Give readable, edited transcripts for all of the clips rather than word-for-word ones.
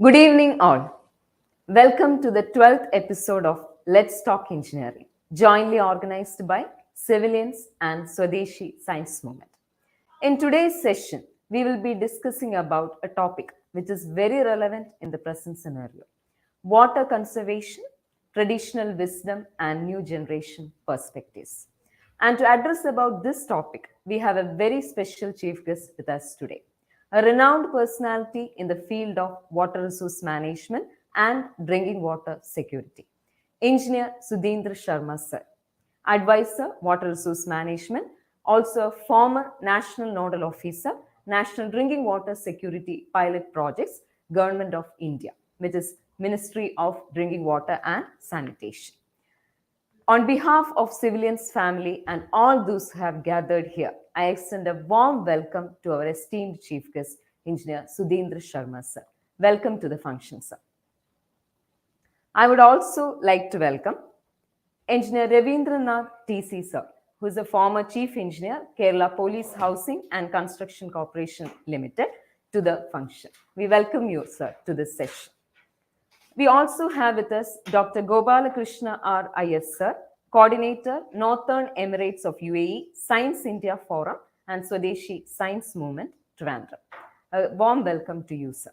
Good evening, all. Welcome to the 12th episode of Let's Talk Engineering, jointly organized by Civilianz and Swadeshi Science Movement. In today's session, we will be discussing about a topic which is very relevant in the present scenario: water conservation, traditional wisdom, and new generation perspectives. And to address about this topic, we have a very special chief guest with us today, a renowned personality in the field of water resource management and drinking water security, Engineer Sudhindra Sharma sir, advisor, water resource management, also a former national nodal officer, National Drinking Water Security Pilot Projects, Government of India, which is Ministry of Drinking Water and Sanitation. On behalf of Civilianz family and all those who have gathered here, I extend a warm welcome to our esteemed chief guest, Engineer Sudhindra Sharma sir. Welcome to the function, sir. I would also like to welcome Engineer Ravindranath TC sir, who is a former Chief Engineer, Kerala Police Housing and Construction Corporation Limited, to the function. We welcome you, sir, to this session. We also have with us Dr. Gopalakrishna R. IS sir, Coordinator, Northern Emirates of UAE, Science India Forum and Swadeshi Science Movement, Trivandrum. A warm welcome to you, sir.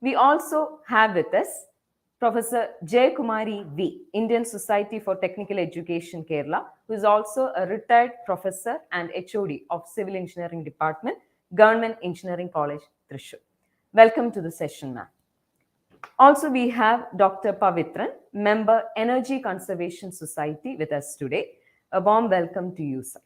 We also have with us Professor J. Kumari V., Indian Society for Technical Education, Kerala, who is also a retired professor and HOD of Civil Engineering Department, Government Engineering College, Thrissur. Welcome to the session, ma'am. Also, we have Dr. Pavitran, member Energy Conservation Society, with us today. A warm welcome to you, sir.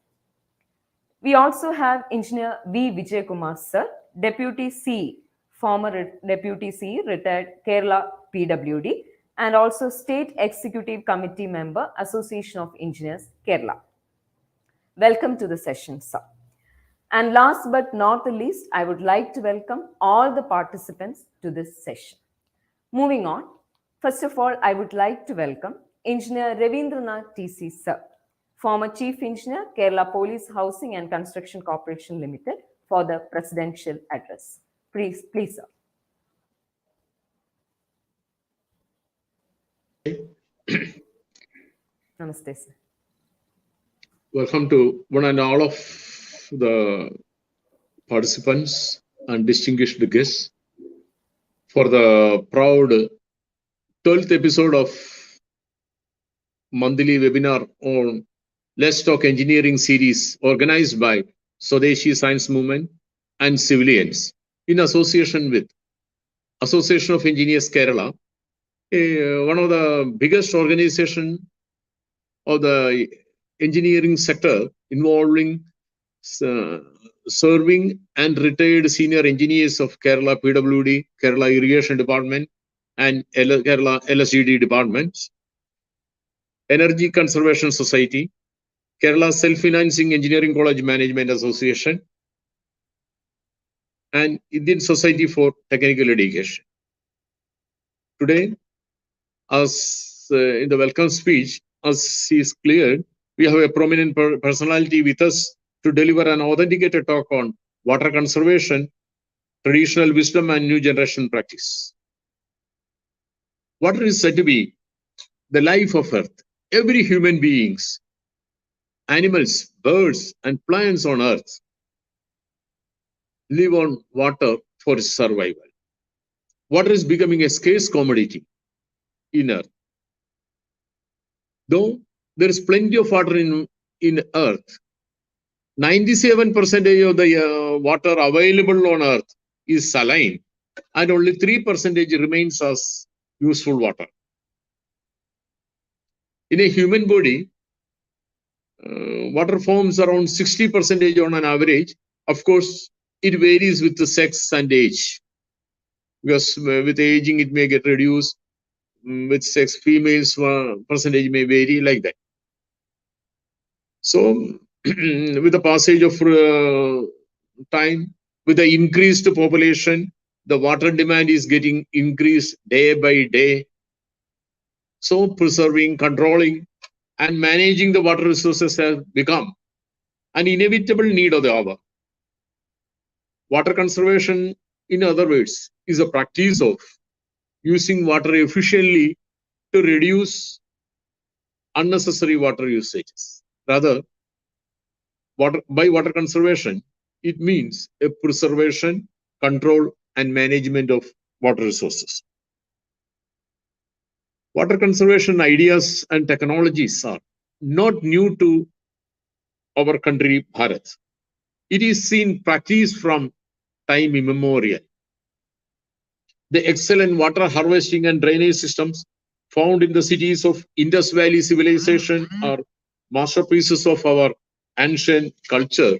We also have Engineer V. Vijay Kumar, sir, Deputy CE, former Deputy CE, retired Kerala PWD, and also State Executive Committee member, Association of Engineers, Kerala. Welcome to the session, sir. And last but not the least, I would like to welcome all the participants to this session. Moving on, first of all, I would like to welcome Engineer Ravindranath TC sir, former Chief Engineer, Kerala Police Housing and Construction Corporation Limited, for the presidential address. Please, sir. Namaste, sir. Welcome to one and all of the participants and distinguished guests for the proud 12th episode of monthly webinar on Let's Talk Engineering series organized by Swadeshi Science Movement and Civilianz in association with Association of Engineers Kerala, one of the biggest organization of the engineering sector involving serving and retired senior engineers of Kerala PWD, Kerala Irrigation Department, and Kerala LSGD departments, Energy Conservation Society, Kerala Self-Financing Engineering College Management Association, and Indian Society for Technical Education. Today, as in the welcome speech, as is clear, we have a prominent personality with us to deliver an authenticated talk on water conservation, traditional wisdom, and new generation practice. Water is said to be the life of Earth. Every human beings, animals, birds, and plants on Earth live on water for survival. Water is becoming a scarce commodity in Earth. Though there is plenty of water in Earth, 97% of the water available on Earth is saline, and only 3% remains as useful water. In a human body, water forms around 60% on an average. Of course, it varies with the sex and age, because with aging it may get reduced. With sex, females percentage may vary like that. So, with the passage of time, with the increased population, the water demand is getting increased day by day. So, preserving, controlling, and managing the water resources has become an inevitable need of the hour. Water conservation in other words, is a practice of using water efficiently to reduce unnecessary water usages. Rather, by water conservation, it means a preservation, control, and management of water resources. Water conservation ideas and technologies are not new to our country, Bharat. It is seen practice from time immemorial. The excellent water harvesting and drainage systems found in the cities of Indus Valley civilization are masterpieces of our ancient culture.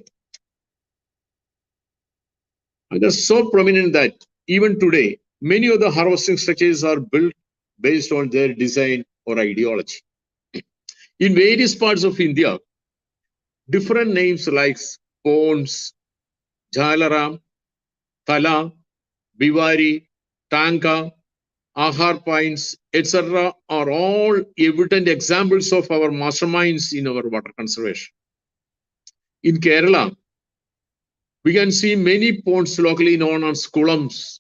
And they're so prominent that even today, many of the harvesting structures are built based on their design or ideology. In various parts of India, different names like ponds, Jalaram, Tala, Bivari, Tanka, Ahar Pines, etc. are all evident examples of our masterminds in our water conservation. In Kerala, we can see many ponds locally known as kulams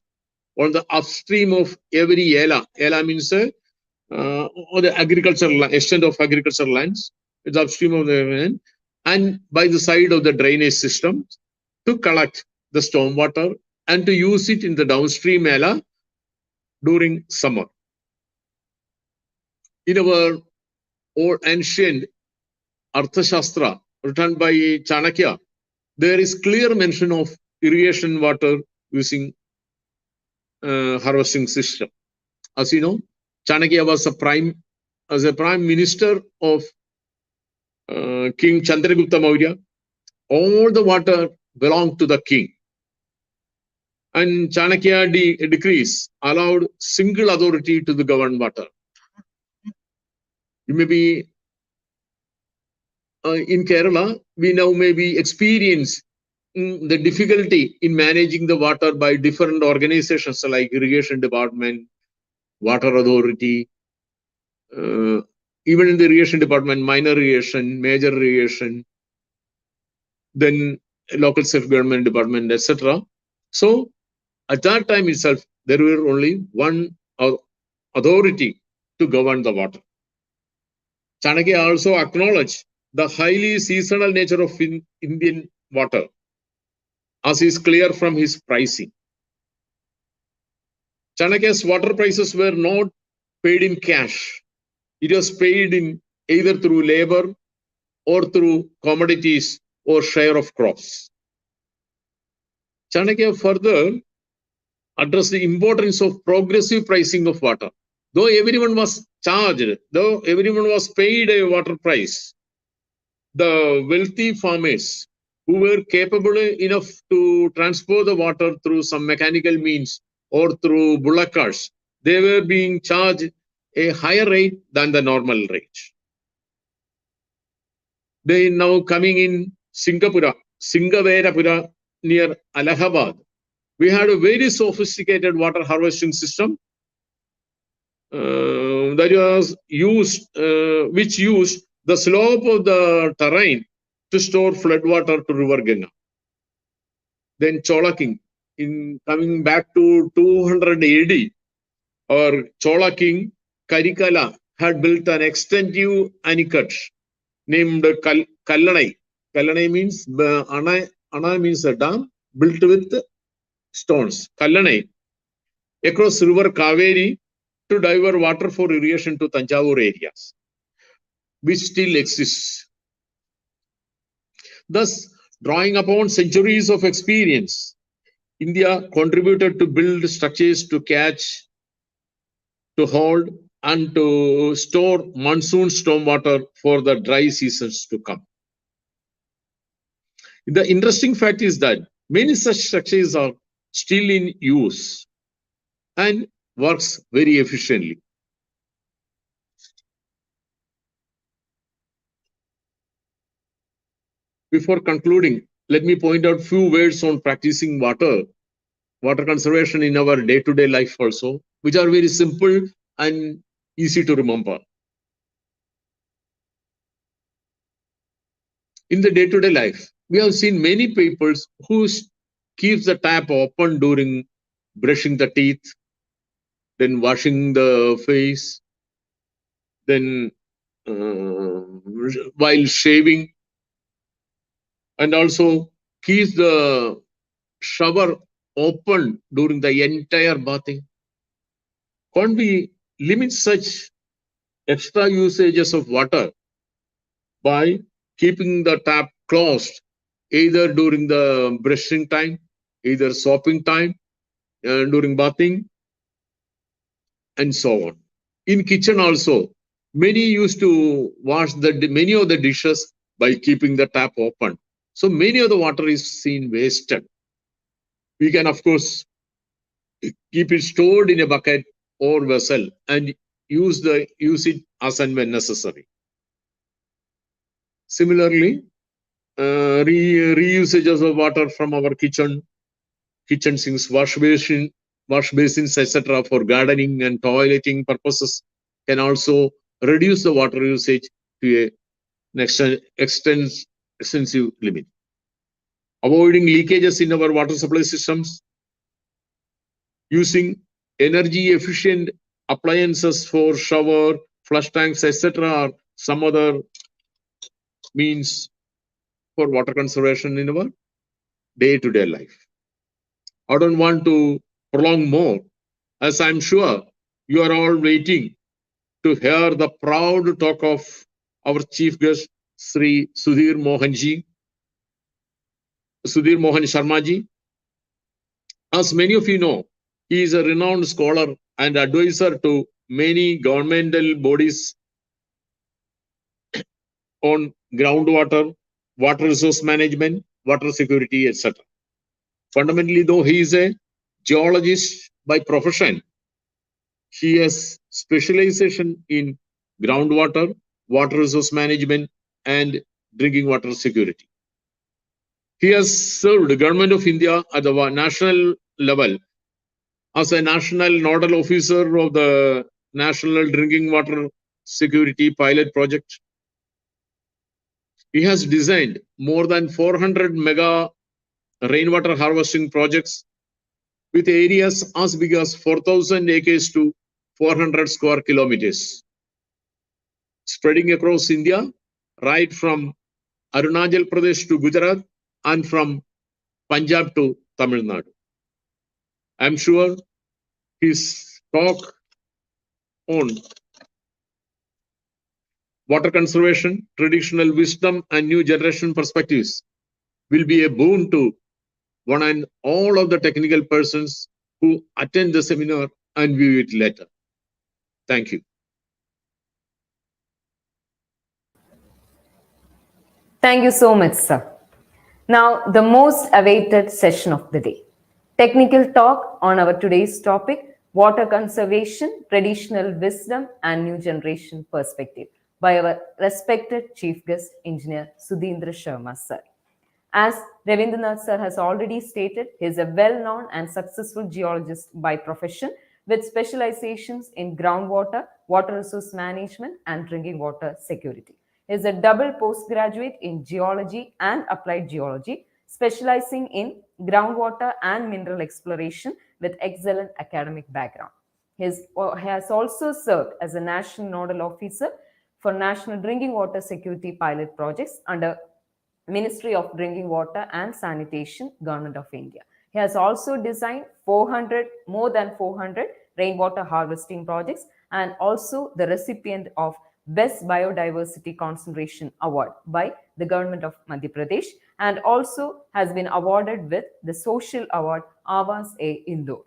on the upstream of every ela. Ela means or the agricultural extent of agricultural lands. It's upstream of the land and by the side of the drainage system to collect the stormwater and to use it in the downstream ela during summer. In our old ancient Arthashastra written by Chanakya, there is clear mention of irrigation water using harvesting system. As you know, Chanakya was a prime minister of King Chandragupta Maurya. All the water belonged to the king. And Chanakya decrees allowed single authority to the govern water. You may be in Kerala, we now maybe experience the difficulty in managing the water by different organizations like irrigation department, water authority, even in the irrigation department, minor irrigation, major irrigation, then local self-government department, etc. So at that time itself, there were only one authority to govern the water. Chanakya also acknowledged the highly seasonal nature of Indian water, as is clear from his pricing. Chanakya's water prices were not paid in cash. It was paid in either through labor or through commodities or share of crops. Chanakya further addressed the importance of progressive pricing of water. Though everyone was charged, though everyone was paid a water price, the wealthy farmers who were capable enough to transport the water through some mechanical means or through bullock carts, they were being charged a higher rate than the normal rate. They now coming in Singaverapura near Allahabad. We had a very sophisticated water harvesting system that was used, which used the slope of the terrain to store floodwater to River Ganga. Then Chola King, in coming back to 200 AD, or Chola King Karikala had built an extensive anicut named Kallanai. Kallanai means Ana means a dam built with stones. Kallanai across River Kaveri to divert water for irrigation to Tanjavur areas, which still exists. Thus, drawing upon centuries of experience, India contributed to build structures to catch, to hold, and to store monsoon stormwater for the dry seasons to come. The interesting fact is that many such structures are still in use and works very efficiently. Before concluding, let me point out few words on practicing water conservation in our day-to-day life also, which are very simple and easy to remember. In the day-to-day life, we have seen many people who keep the tap open during brushing the teeth, then washing the face, then while shaving, and also keeps the shower open during the entire bathing. Can't we limit such extra usages of water by keeping the tap closed either during the brushing time, either soaping time, during bathing, and so on. In kitchen also, many used to wash many of the dishes by keeping the tap open. So many of the water is seen wasted. We can of course keep it stored in a bucket or vessel and use it as and when necessary. Similarly, reusages of water from our kitchen sinks, wash basins, etc. for gardening and toileting purposes can also reduce the water usage to an extensive limit. Avoiding leakages in our water supply systems, using energy efficient appliances for shower, flush tanks, etc. are some other means for water conservation in our day-to-day life. I don't want to prolong more, as I'm sure you are all waiting to hear the proud talk of our chief guest, Sri Sudhir Mohan Sharma ji. As many of you know, he is a renowned scholar and advisor to many governmental bodies on groundwater, water resource management, water security, etc. Fundamentally, though he is a geologist by profession, he has specialization in groundwater, water resource management, and drinking water security. He has served the government of India at the national level as a national nodal officer of the National Drinking Water Security Pilot Project. He has designed more than 400 mega rainwater harvesting projects with areas as big as 4,000 acres to 400 square kilometers, spreading across India, right from Arunachal Pradesh to Gujarat and from Punjab to Tamil Nadu. I'm sure his talk on water conservation, traditional wisdom, and new generation perspectives will be a boon to one and all of the technical persons who attend the seminar and view it later. Thank you. Thank you so much, sir. Now, the most awaited session of the day. Technical talk on our today's topic, water conservation, traditional wisdom, and new generation perspective by our respected chief guest, engineer Sudhindra Sharma, sir. As Ravindranath sir has already stated, he is a well-known and successful geologist by profession with specializations in groundwater, water resource management, and drinking water security. He is a double postgraduate in geology and applied geology, specializing in groundwater and mineral exploration with excellent academic background. He has also served as a national nodal officer for national drinking water security pilot projects under Ministry of Drinking Water and Sanitation, Government of India. He has also designed more than 400 rainwater harvesting projects and also the recipient of Best Biodiversity Conservation Award by the Government of Madhya Pradesh and also has been awarded with the Social Award Avas-e Indore.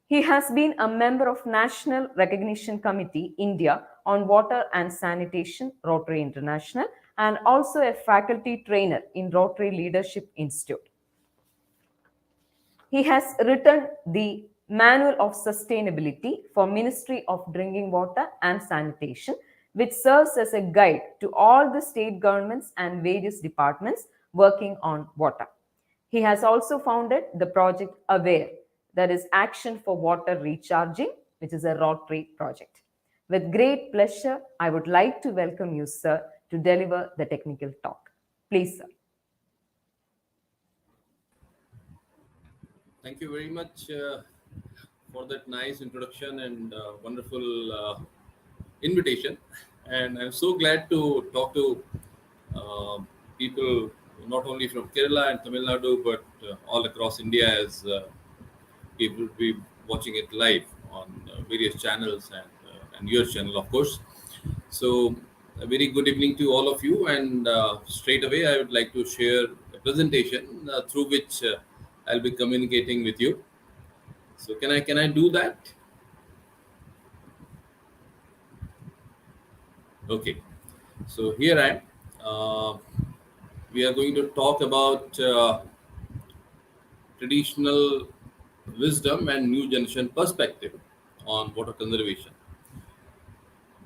He has been a member of National Recognition Committee India on Water and Sanitation, Rotary International, and also a faculty trainer in Rotary Leadership Institute. He has written the Manual of Sustainability for Ministry of Drinking Water and Sanitation, which serves as a guide to all the state governments and various departments working on water. He has also founded the project AWARE, that is Action for Water Recharging, which is a Rotary project. With great pleasure, I would like to welcome you, sir, to deliver the technical talk. Please, sir. Thank you very much, for that nice introduction and wonderful invitation. And I'm so glad to talk to uh, people not only from Kerala and Tamil Nadu, but all across India as people will be watching it live on various channels and your channel, of course. So, a very good evening to all of you. And straight away, I would like to share a presentation through which I'll be communicating with you. So, can I do that? Okay. So here I am. We are going to talk about traditional wisdom and new generation perspective on water conservation.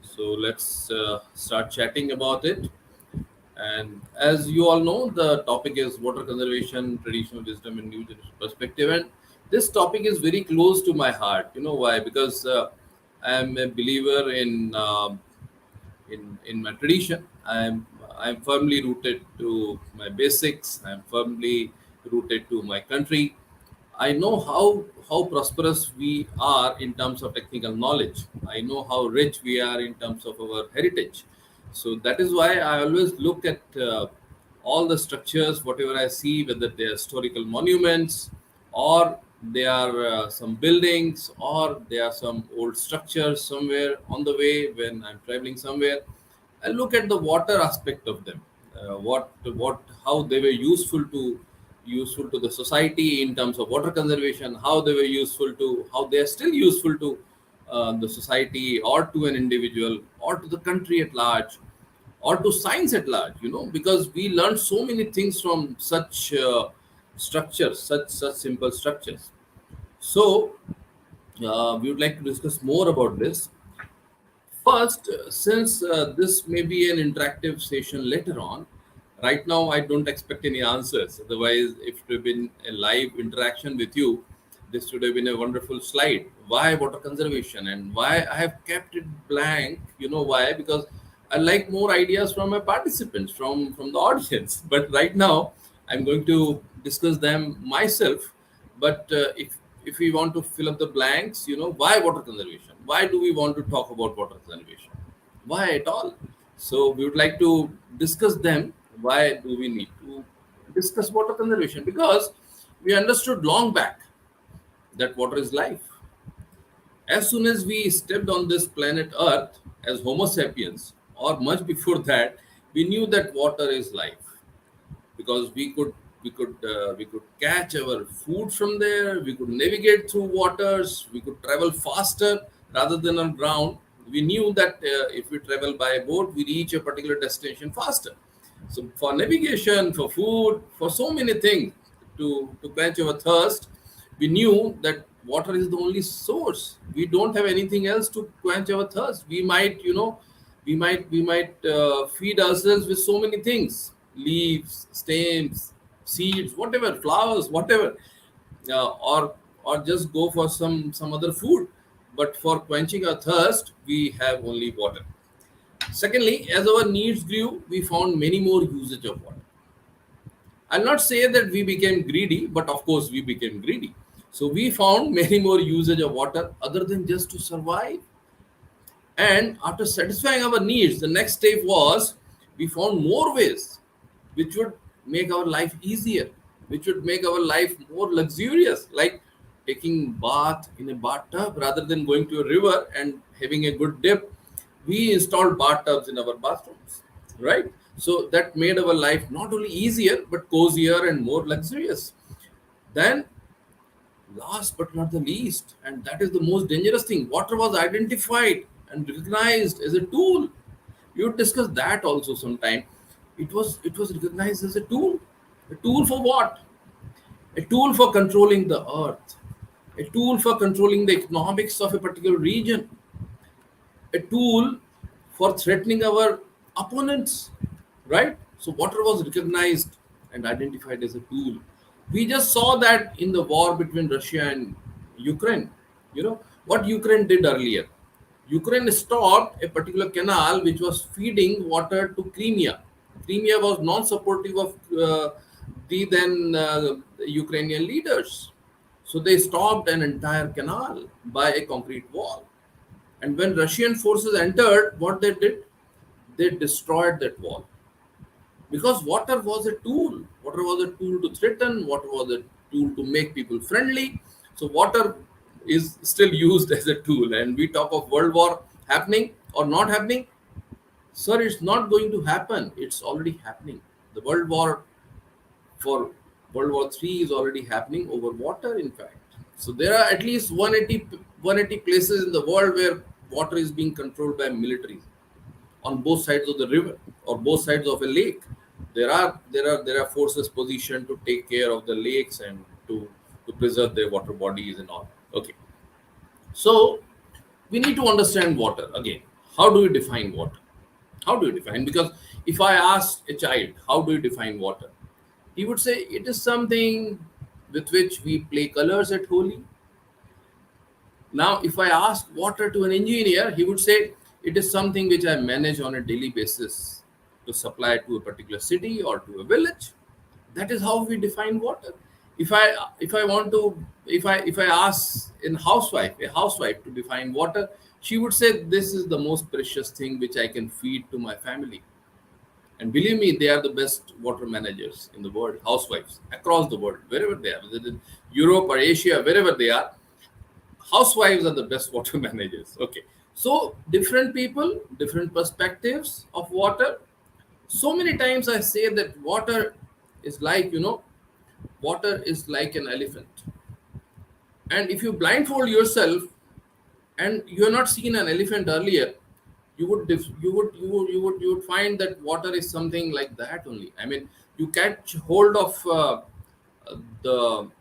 So let's start chatting about it. And as you all know, the topic is water conservation, traditional wisdom, and new generation perspective. And this topic is very close to my heart. You know why? Because I am a believer in my tradition. I'm firmly rooted to my basics. I'm firmly rooted to my country. I know how prosperous we are in terms of technical knowledge. I know how rich we are in terms of our heritage. So that is why I always look at all the structures, whatever I see, whether they are historical monuments or they are some buildings or they are some old structures somewhere on the way when I'm traveling somewhere. I look at the water aspect of them, how they were useful to the society in terms of water conservation, how they were useful to, how they are still useful to the society or to an individual or to the country at large or to science at large. You know, because we learned so many things from such structures, such simple structures. So we would like to discuss more about this. First, since this may be an interactive session later on, right now I don't expect any answers. Otherwise, if it had been a live interaction with you, this would have been a wonderful slide. Why water conservation and why I have kept it blank? You know why? Because I like more ideas from my participants, from the audience. But right now, I'm going to discuss them myself. But if we want to fill up the blanks, you know, why water conservation? Why do we want to talk about water conservation? Why at all? So we would like to discuss them. Why do we need to discuss water conservation? Because we understood long back that water is life. As soon as we stepped on this planet Earth as Homo sapiens, or much before that, we knew that water is life because we could catch our food from there. We could navigate through waters. We could travel faster rather than on ground. We knew that if we travel by boat, we reach a particular destination faster. So for navigation, for food, for so many things, to quench our thirst, we knew that water is the only source. We don't have anything else to quench our thirst. We might, you know, we might feed ourselves with so many things: leaves, stems, seeds, whatever, flowers, whatever, or just go for some other food. But for quenching our thirst, we have only water. Secondly, as our needs grew, we found many more usage of water. I'll not say that we became greedy, but of course we became greedy. So we found many more usage of water other than just to survive. And after satisfying our needs, the next step was we found more ways which would make our life easier, which would make our life more luxurious, like taking bath in a bathtub rather than going to a river and having a good dip. We installed bathtubs in our bathrooms, right? So that made our life not only easier but cozier and more luxurious. Then last but not the least, and that is the most dangerous thing, water was identified and recognized as a tool. We would discuss that also sometime. It was recognized as a tool. A tool for what? A tool for controlling the earth. A tool for controlling the economics of a particular region. A tool for threatening our opponents, right? So water was recognized and identified as a tool. We just saw that in the war between Russia and Ukraine. You know what Ukraine did earlier? Ukraine stopped a particular canal which was feeding water to Crimea. Crimea was non-supportive of the then Ukrainian leaders. So they stopped an entire canal by a concrete wall. And when Russian forces entered, what they did, they destroyed that wall, because water was a tool. Water was a tool to threaten. Water was a tool to make people friendly. So water is still used as a tool. And we talk of World War happening or not happening. Sir, it's not going to happen. It's already happening. The World War for World War III is already happening over water, in fact. So there are at least 180 places in the world where water is being controlled by militaries on both sides of the river or both sides of a lake. There are forces positioned to take care of the lakes and to preserve their water bodies and all. Okay. So we need to understand water again. How do we define water? How do you define? Because if I ask a child, how do you define water? He would say it is something with which we play colors at Holi. Now, if I ask water to an engineer, he would say it is something which I manage on a daily basis to supply to a particular city or to a village. That is how we define water. If I want to if I ask a housewife to define water, she would say this is the most precious thing which I can feed to my family. And believe me, they are the best water managers in the world, housewives across the world, wherever they are, whether in Europe or Asia, wherever they are, housewives are the best water managers. Okay. So different people, different perspectives of water. So many times I say that water is like, water is like an elephant. And if you blindfold yourself and you have not seen an elephant earlier, you would find that water is something like that only. I mean, you catch hold of the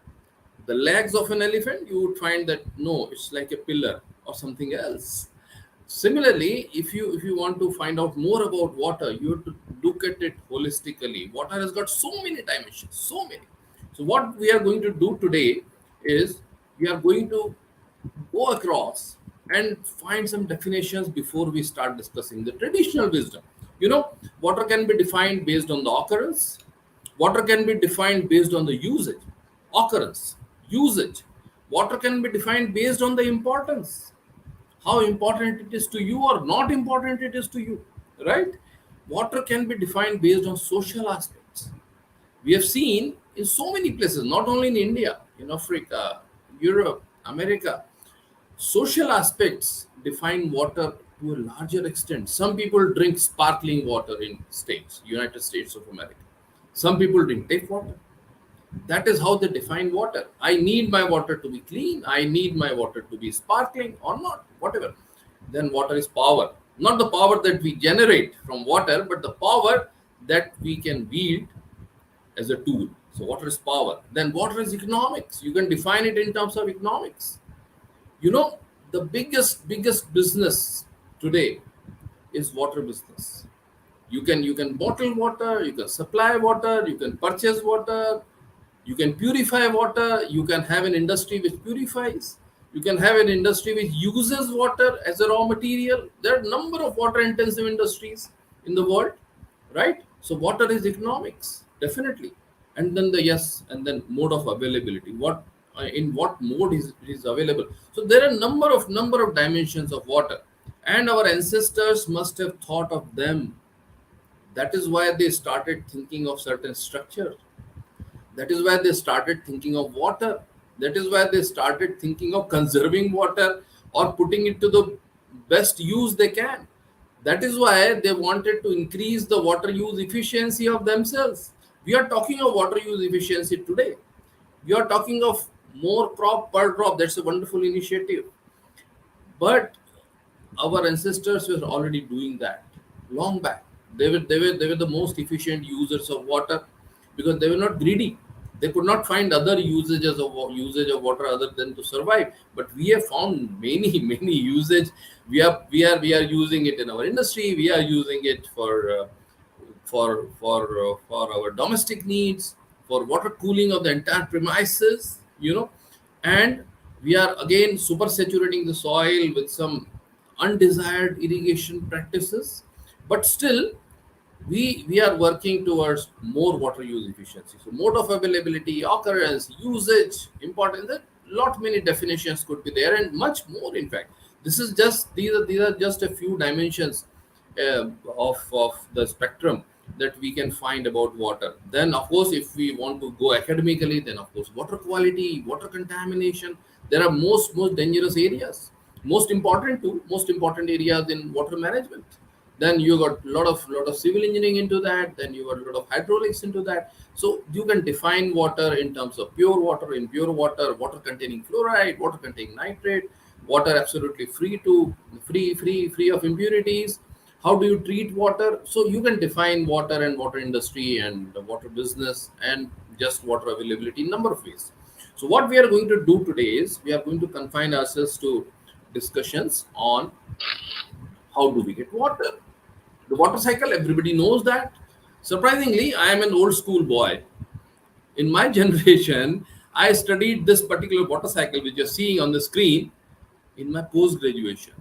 the legs of an elephant, you would find that no, it's like a pillar or something else. Similarly, if you want to find out more about water, you have to look at it holistically. Water has got so many dimensions, so many. So what we are going to do today is we are going to go across and find some definitions before we start discussing the traditional wisdom. Water can be defined based on the occurrence. Water can be defined based on the usage. Occurrence, usage. Water can be defined based on the importance, how important it is to you or not important it is to you, right? Water can be defined based on social aspects. We have seen in so many places, not only in India, in Africa, Europe, America, social aspects define water to a larger extent. Some people drink sparkling water in United States of America. Some people drink tap water. That is how they define water. I need my water to be clean. I need my water to be sparkling or not, whatever. Then water is power. Not the power that we generate from water, but the power that we can wield as a tool. So water is power. Then water is economics. You can define it in terms of economics. The biggest business today is water business. You can bottle water, you can supply water, you can purchase water, you can purify water, you can have an industry which purifies, you can have an industry which uses water as a raw material. There are a number of water intensive industries in the world, right? So water is economics, definitely. And then mode of availability. In what mode is it is available? So there are number of dimensions of water, and our ancestors must have thought of them. That is why they started thinking of certain structures. That is why they started thinking of water. That is why they started thinking of conserving water or putting it to the best use they can. That is why they wanted to increase the water use efficiency of themselves. We are talking of water use efficiency today. We are talking of more crop per drop. That's a wonderful initiative. But our ancestors were already doing that long back. They were the most efficient users of water because they were not greedy. They could not find other usage of water other than to survive. But we have found many many usage. We are using it in our industry. We are using it for our domestic needs, for water cooling of the entire premises. And we are again super saturating the soil with some undesired irrigation practices. But still, we are working towards more water use efficiency. So mode of availability, occurrence, usage, important. There are lot many definitions could be there, and much more. In fact, these are just a few dimensions of the spectrum that we can find about water. Then, of course, if we want to go academically, then of course, water quality, water contamination. There are most dangerous areas. Most important areas in water management. Then you got lot of civil engineering into that. Then you got a lot of hydraulics into that. So you can define water in terms of pure water, impure water, water containing fluoride, water containing nitrate, water absolutely free of impurities. How do you treat water? So you can define water and water industry and the water business and just water availability in number of ways. So what we are going to do today is we are going to confine ourselves to discussions on how do we get water. The water cycle, everybody knows that. Surprisingly, I am an old school boy. In my generation, I studied this particular water cycle which you're seeing on the screen in my post graduation.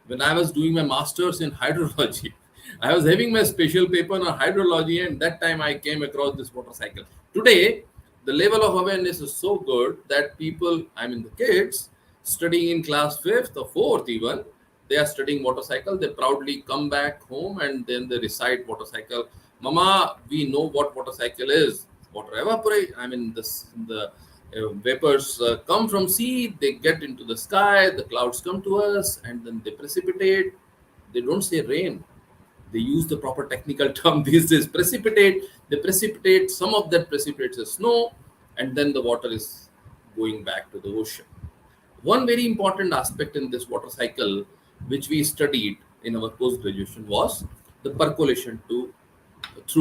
When I was doing my master's in hydrology, I was having my special paper on hydrology, and that time I came across this water cycle. Today, the level of awareness is so good that people, I mean the kids, studying in class 5th or 4th even, they are studying water cycle. They proudly come back home and then they recite water cycle. Mama, we know what water cycle is. Water evaporate. I mean, the vapors come from sea. They get into the sky. The clouds come to us, and then they precipitate. They don't say rain. They use the proper technical term these days. Precipitate. They precipitate. Some of that precipitates as snow, and then the water is going back to the ocean. One very important aspect in this water cycle, which we studied in our post graduation, was the percolation through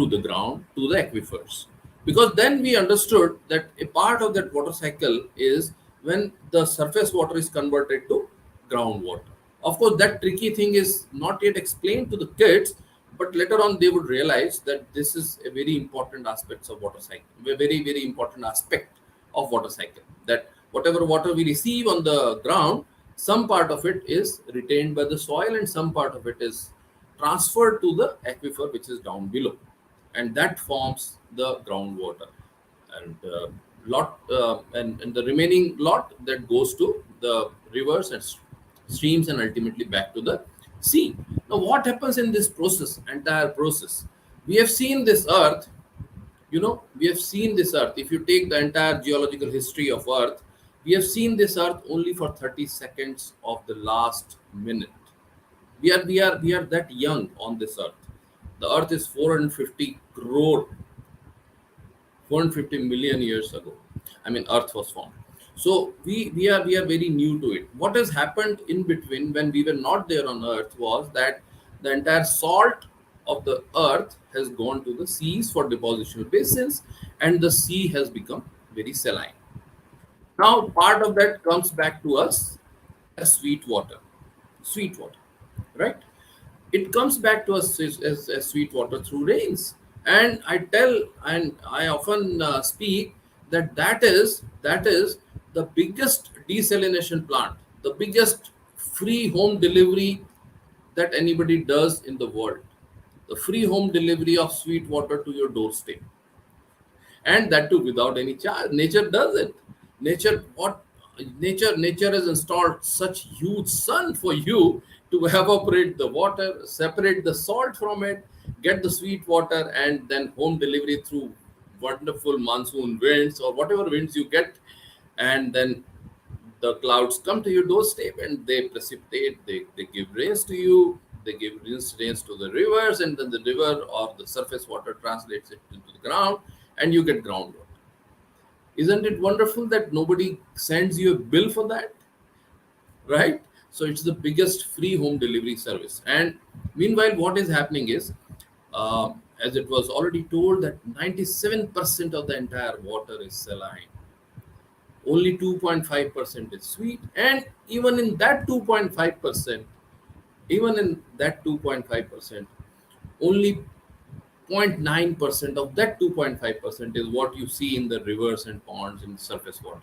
the ground to the aquifers. Because then we understood that a part of that water cycle is when the surface water is converted to groundwater. Of course, that tricky thing is not yet explained to the kids, but later on they would realize that this is a very important aspect of water cycle, a very important aspect of water cycle. That whatever water we receive on the ground, some part of it is retained by the soil and some part of it is transferred to the aquifer, which is down below, and that forms the groundwater, and and the remaining lot that goes to the rivers and streams and ultimately back to the sea. Now, what happens in this process, entire process? We have seen this earth. We have seen this earth. If you take the entire geological history of earth, we have seen this earth only for 30 seconds of the last minute. We are that young on this earth. The earth is 450 million years ago. I mean, earth was formed. So we are very new to it. What has happened in between when we were not there on earth was that the entire salt of the earth has gone to the seas for depositional basins, and the sea has become very saline. Now, part of that comes back to us as sweet water, right? It comes back to us as sweet water through rains. And I often speak that is the biggest desalination plant, the biggest free home delivery that anybody does in the world. The free home delivery of sweet water to your doorstep, and that too without any charge. Nature does it. Nature has installed such huge sun for you to evaporate the water, separate the salt from it, get the sweet water, and then home delivery through wonderful monsoon winds or whatever winds you get. And then the clouds come to your doorstep and they precipitate, they give rains to you, they give rains to the rivers, and then the river or the surface water translates it into the ground, and you get groundwater. Isn't it wonderful that nobody sends you a bill for that? Right? So it's the biggest free home delivery service. And meanwhile, what is happening is, as it was already told, that 97% of the entire water is saline. Only 2.5% is sweet, and even in that 2.5%, only 0.9% of that 2.5% is what you see in the rivers and ponds and surface water.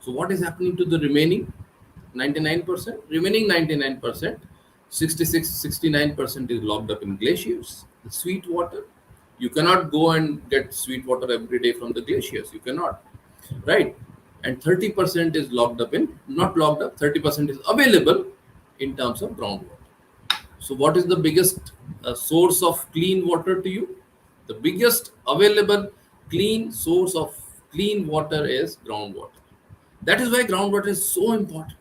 So what is happening to the remaining 99%? Remaining 99%, 69% is locked up in glaciers. The sweet water, you cannot go and get sweet water every day from the glaciers. You cannot, right? and 30% is locked up in, not locked up, 30% is available in terms of groundwater. So, what is the biggest source of clean water to you? The biggest available clean source of clean water is groundwater. That is why groundwater is so important.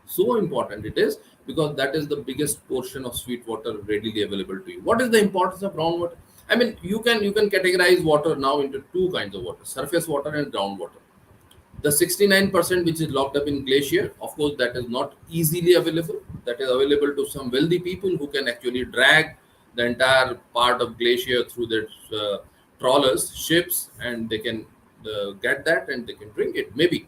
So important it is, because that is the biggest portion of sweet water readily available to you. What is the importance of groundwater? I mean, you can categorize water now into two kinds of water: surface water and groundwater. The 69% which is locked up in glacier, of course, that is not easily available. That is available to some wealthy people who can actually drag the entire part of glacier through their trawlers, ships, and they can get that and they can drink it, maybe,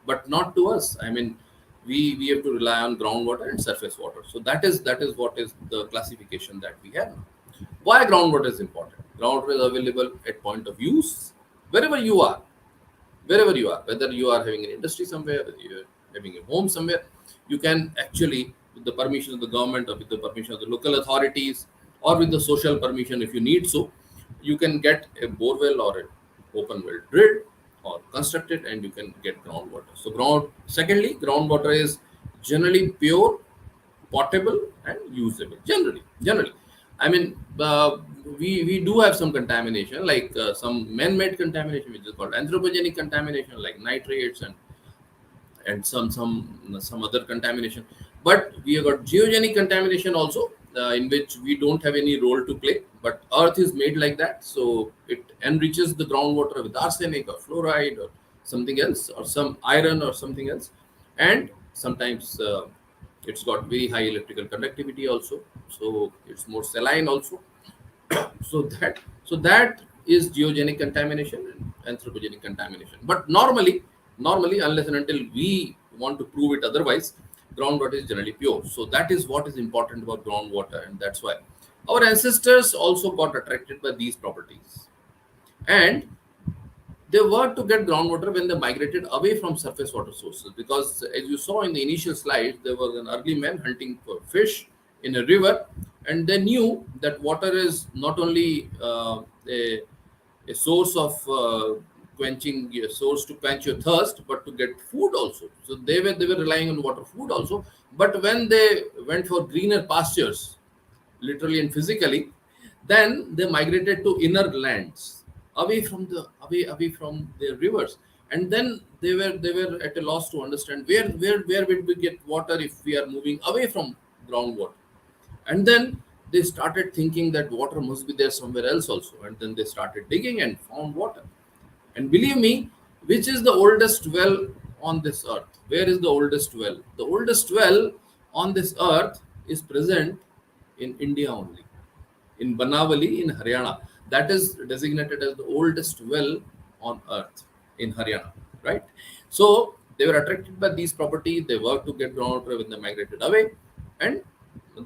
but not to us. I mean, we have to rely on groundwater and surface water. So that is what is the classification that we have now. Why groundwater is important? Groundwater is available at point of use, wherever you are, whether you are having an industry somewhere, whether you are having a home somewhere, you can actually, with the permission of the government or with the permission of the local authorities or with the social permission, if you need so, you can get a borewell or an open well drilled or constructed, and you can get groundwater. So secondly, groundwater is generally pure, potable, and usable. Generally, I mean, we do have some contamination, like some man-made contamination, which is called anthropogenic contamination, like nitrates and some other contamination. But we have got geogenic contamination also, in which we don't have any role to play, but earth is made like that, so it enriches the groundwater with arsenic or fluoride or something else, or some iron or something else, and sometimes it's got very high electrical conductivity also, so it's more saline also. So that is geogenic contamination and anthropogenic contamination. But normally, unless and until we want to prove it otherwise, groundwater is generally pure. So that is what is important about groundwater, and that's why our ancestors also got attracted by these properties, and they were to get groundwater when they migrated away from surface water sources. Because as you saw in the initial slides, there was an early man hunting for fish in a river, and they knew that water is not only a source of quenching, a source to quench your thirst, but to get food also. So they were relying on water, food also. But when they went for greener pastures, literally and physically, then they migrated to inner lands, away from their rivers, and then they were at a loss to understand where will we get water if we are moving away from groundwater. And then they started thinking that water must be there somewhere else also, and then they started digging and found water. And believe me, which is the oldest well on this earth? Where is the oldest well? The oldest well on this earth is present in India only, in Banavali in Haryana. That is designated as the oldest well on earth in Haryana, right? So they were attracted by these properties. They worked to get groundwater when they migrated away, and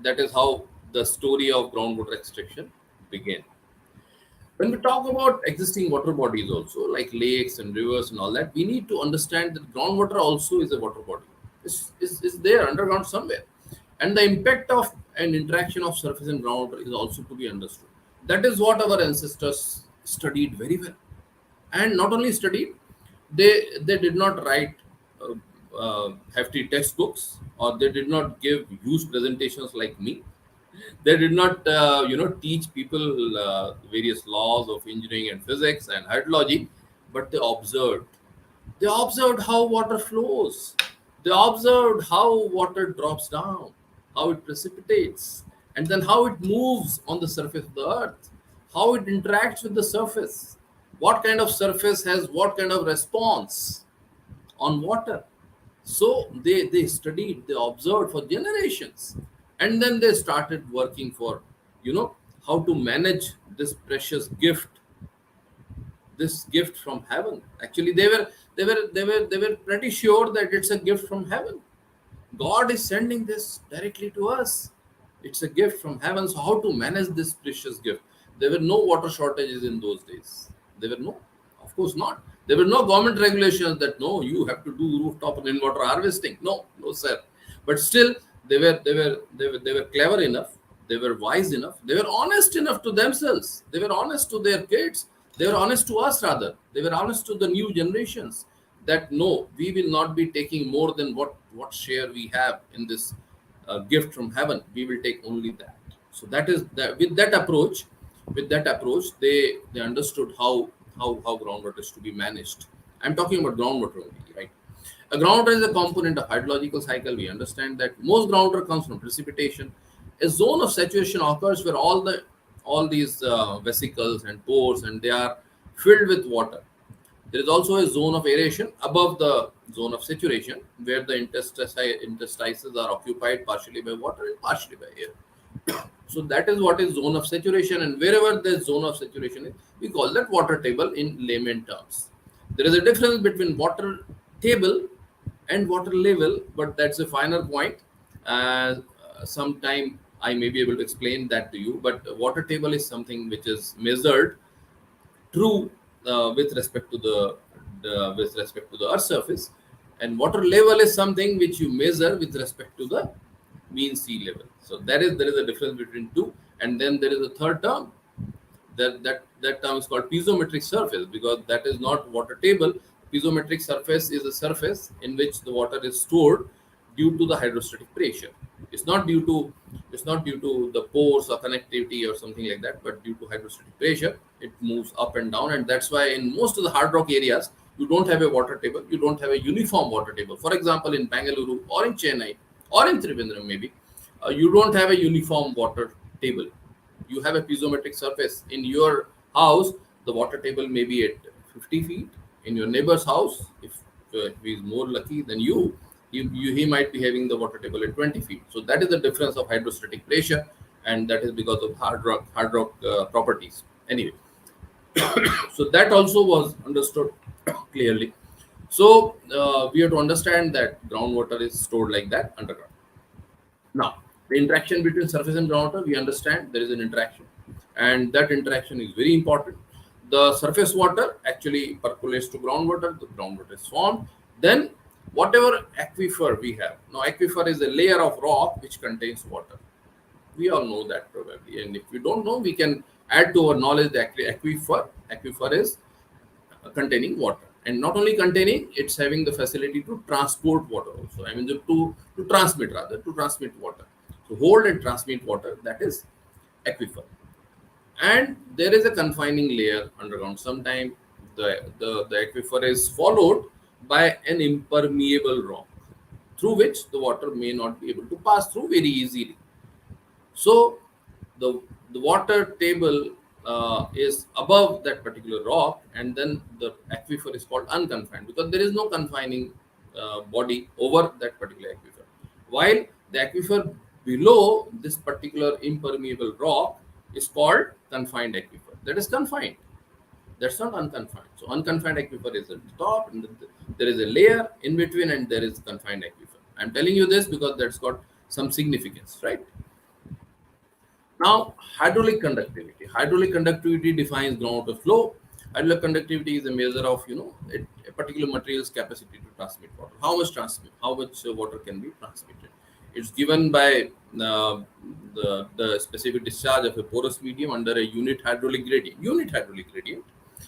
that is how the story of groundwater extraction began. When we talk about existing water bodies also, like lakes and rivers and all that, we need to understand that groundwater also is a water body. It's there underground somewhere. And the impact of an interaction of surface and groundwater is also to be understood. That is what our ancestors studied very well. And not only studied, they did not write hefty textbooks, or they did not give huge presentations like me. They did not teach people various laws of engineering and physics and hydrology, but they observed how water flows. They observed how water drops down, how it precipitates, and then how it moves on the surface of the earth, how it interacts with the surface, what kind of surface has what kind of response on water. So they studied, they observed for generations, and then they started working for, how to manage this gift from heaven. Actually, they were pretty sure that it's a gift from heaven. God is sending this directly to us. It's a gift from heaven. So how to manage this precious gift? There were no water shortages in those days. There were no, of course not. There were no government regulations that no, you have to do rooftop rainwater harvesting. No, sir. But still, they were clever enough. They were wise enough. They were honest enough to themselves. They were honest to their kids. They were honest to us rather. They were honest to the new generations, that no, we will not be taking more than what share we have in this gift from heaven. We will take only that. So that is that. With that approach, they understood how groundwater is to be managed. I'm talking about groundwater only, right? A groundwater is a component of hydrological cycle. We understand that most groundwater comes from precipitation. A zone of saturation occurs where all these vesicles and pores and they are filled with water. There is also a zone of aeration above the zone of saturation where the interstices are occupied partially by water and partially by air. So that is what is zone of saturation, and wherever the zone of saturation is, we call that water table in layman terms. There is a difference between water table and water level, but that's a finer point. Sometime I may be able to explain that to you. But water table is something which is measured true with respect to the earth surface, and water level is something which you measure with respect to the mean sea level. So there is a difference between two, and then there is a third term. That term is called piezometric surface, because that is not water table. Piezometric surface is a surface in which the water is stored due to the hydrostatic pressure. It's not due to the pores or connectivity or something like that, but due to hydrostatic pressure, it moves up and down, and that's why in most of the hard rock areas you don't have a water table. You don't have a uniform water table. For example, in Bangalore or in Chennai or in Trivandrum, maybe you don't have a uniform water table. You have a piezometric surface. In your house, the water table may be at 50 feet. In your neighbor's house, if he is more lucky than you, he might be having the water table at 20 feet. So that is the difference of hydrostatic pressure, and that is because of hard rock properties. Anyway, so that also was understood clearly. So we have to understand that groundwater is stored like that underground. Now, the interaction between surface and groundwater, we understand there is an interaction, and that interaction is very important. The surface water actually percolates to groundwater, the groundwater is formed. Then, whatever aquifer we have, now aquifer is a layer of rock which contains water. We all know that probably, and if we don't know, we can add to our knowledge the aquifer is containing water, and not only containing, it's having the facility to transport water also. I mean, to transmit water. So hold and transmit water, that is aquifer. And there is a confining layer underground. Sometimes the aquifer is followed by an impermeable rock through which the water may not be able to pass through very easily. So the water table is above that particular rock, and then the aquifer is called unconfined because there is no confining body over that particular aquifer. While the aquifer below this particular impermeable rock is called confined aquifer. That is confined. That's not unconfined. So unconfined aquifer is at the top, and there is a layer in between, and there is confined aquifer. I'm telling you this because that's got some significance, right? Now, hydraulic conductivity. Hydraulic conductivity defines groundwater flow. Hydraulic conductivity is a measure of a particular material's capacity to transmit water. How much water can be transmitted? It's given by the specific discharge of a porous medium under a unit hydraulic gradient. Unit hydraulic gradient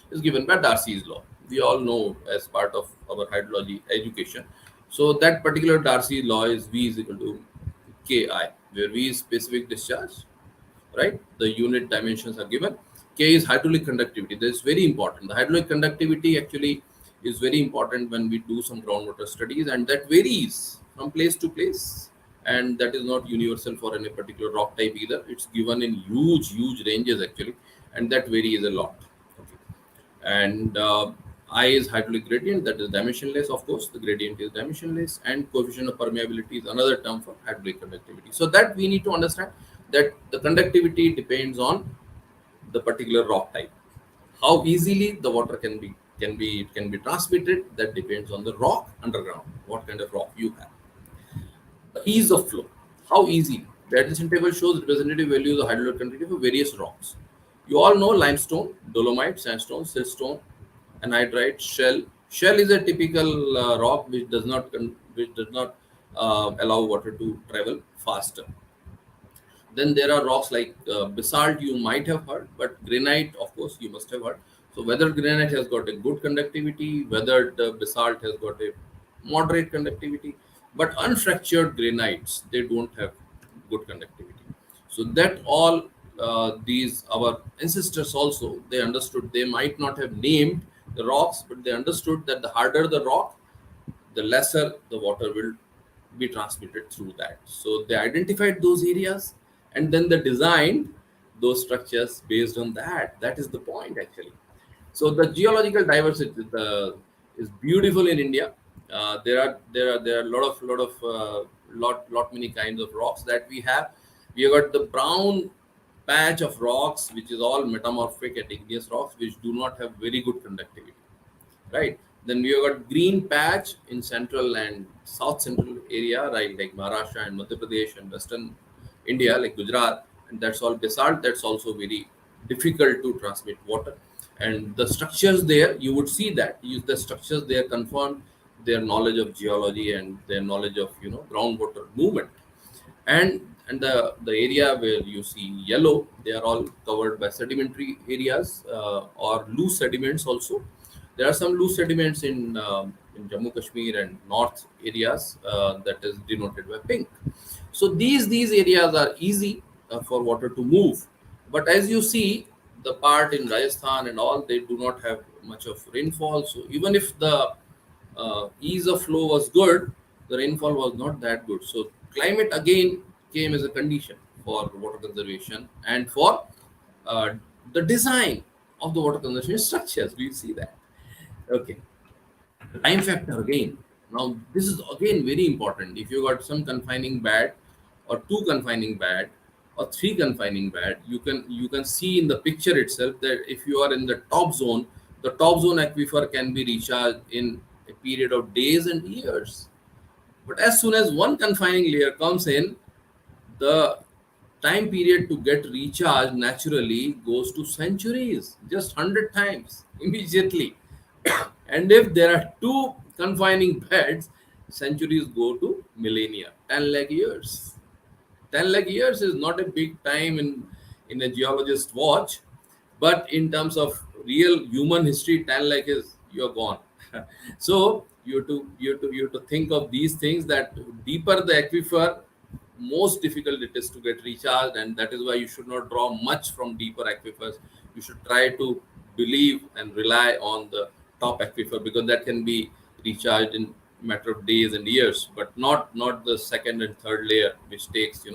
is given by Darcy's law. We all know as part of our hydrology education. So that particular Darcy's law is V is equal to Ki, where V is specific discharge, right? The unit dimensions are given. K is hydraulic conductivity. That is very important. The hydraulic conductivity actually is very important when we do some groundwater studies, and that varies from place to place. And that is not universal for any particular rock type either. It's given in huge ranges actually, and that varies a lot. Okay. And I is hydraulic gradient, that is dimensionless. Of course, the gradient is dimensionless, and coefficient of permeability is another term for hydraulic conductivity. So that we need to understand that the conductivity depends on the particular rock type. How easily the water can be transmitted, that depends on the rock underground, what kind of rock you have. The ease of flow, how easy. The adjacent table shows representative values of hydraulic conductivity for various rocks. You all know limestone, dolomite, sandstone, siltstone, anhydrite, shell. Shell is a typical rock which does not allow water to travel faster. Then there are rocks like basalt, you might have heard, but granite, of course, you must have heard. So weathered granite has got a good conductivity, weathered basalt has got a moderate conductivity, but unfractured granites, they don't have good conductivity. So that all these our ancestors also, they understood. They might not have named the rocks, but they understood that the harder the rock, the lesser the water will be transmitted through that. So they identified those areas, and then they designed those structures based on that. That is the point actually. So the geological diversity is beautiful in India. There are lot many kinds of rocks that we have. We have got the brown patch of rocks, which is all metamorphic and igneous rocks, which do not have very good conductivity, right? Then we have got green patch in central and south central area, right, like Maharashtra and Madhya Pradesh and western India, like Gujarat, and that's all basalt. That's also very difficult to transmit water. And the structures there, you would see that use the structures there confirm their knowledge of geology and their knowledge of groundwater movement. And the area where you see yellow, they are all covered by sedimentary areas or loose sediments also. There are some loose sediments in Jammu Kashmir and north areas, that is denoted by pink. So these areas are easy for water to move. But as you see, the part in Rajasthan and all, they do not have much of rainfall. So even if the ease of flow was good, the rainfall was not that good. So climate again came as a condition for water conservation and for uh, the design of the water conservation structures. We see that. Okay, the time factor again. Now this is again very important. If you got some confining bed, or two confining bed, or three confining bed, you can see in the picture itself that if you are in the top zone aquifer can be recharged in a period of days and years. But as soon as one confining layer comes in, the time period to get recharged naturally goes to centuries, just 100 times immediately. And if there are two confining beds, centuries go to millennia, 10 lakh years. 10 lakh years is not a big time in a geologist watch, but in terms of real human history, 10 lakh is you're gone. So you have to think of these things, that deeper the aquifer, most difficult it is to get recharged, and that is why you should not draw much from deeper aquifers. You should try to believe and rely on the top aquifer, because that can be recharged in matter of days and years, but not the second and third layer, which takes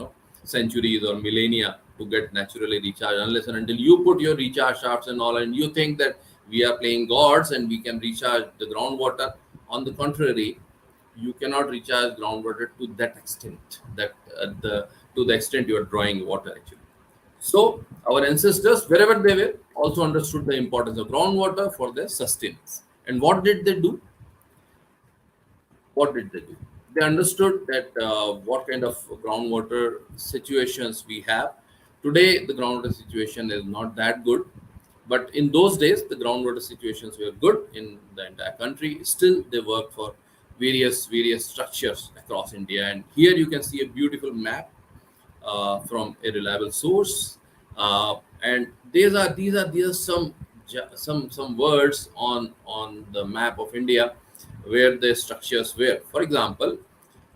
centuries or millennia to get naturally recharged, unless and until you put your recharge shafts and all, and you think that we are playing gods and we can recharge the groundwater. On the contrary, you cannot recharge groundwater to that extent, that the to the extent you are drawing water actually. So our ancestors, wherever they were, also understood the importance of groundwater for their sustenance. And what did they do? What did they do? They understood that what kind of groundwater situations we have. Today, the groundwater situation is not that good, but in those days, the groundwater situations were good in the entire country. Still, they work for various structures across India. And here you can see a beautiful map from a reliable source. And these are some words on the map of India where the structures were. For example,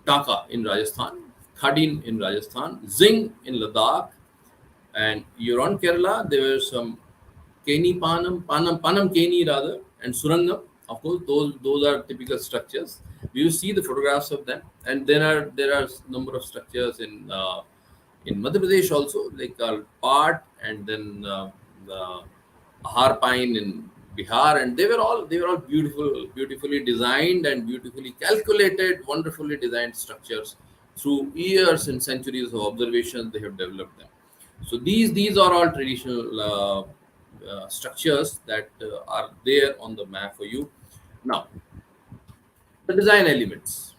Taka in Rajasthan, Khadin in Rajasthan, Zing in Ladakh, and you're on Kerala. There were some Panam Keni rather, and Surangam. Of course, those are typical structures. We will see the photographs of them, and there are number of structures in Madhya Pradesh also, like Part, and then the Ahar Pine in Bihar, and they were all beautifully designed and beautifully calculated, wonderfully designed structures. Through years and centuries of observations, they have developed them. So these are all traditional structures that are there on the map for you. Now, the design elements.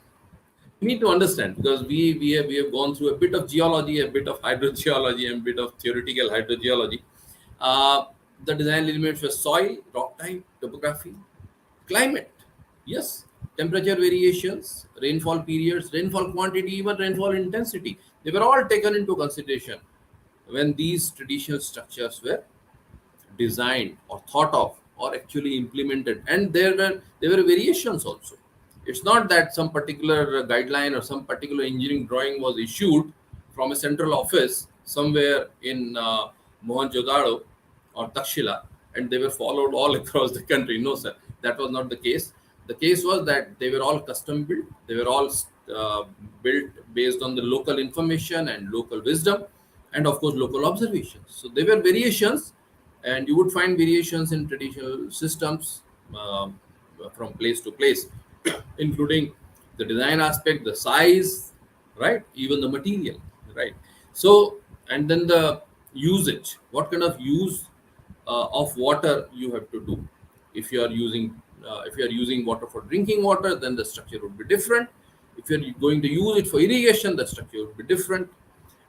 We need to understand, because we have gone through a bit of geology, a bit of hydrogeology, and a bit of theoretical hydrogeology. Uh, the design elements were soil, rock type, topography, climate. Yes, temperature variations, rainfall periods, rainfall quantity, even rainfall intensity. They were all taken into consideration when these traditional structures were designed or thought of or actually implemented. And there were variations also. It's not that some particular guideline or some particular engineering drawing was issued from a central office somewhere in Mohenjo-daro or Takshila, and they were followed all across the country. No, sir, that was not the case. The case was that they were all custom built. They were all built based on the local information and local wisdom, and of course local observations. So there were variations, and you would find variations in traditional systems from place to place, including the design aspect, the size, right, even the material, right. So, and then the usage, what kind of use of water you have to do. If you are using water for drinking water, then the structure would be different. If you're going to use it for irrigation, the structure would be different.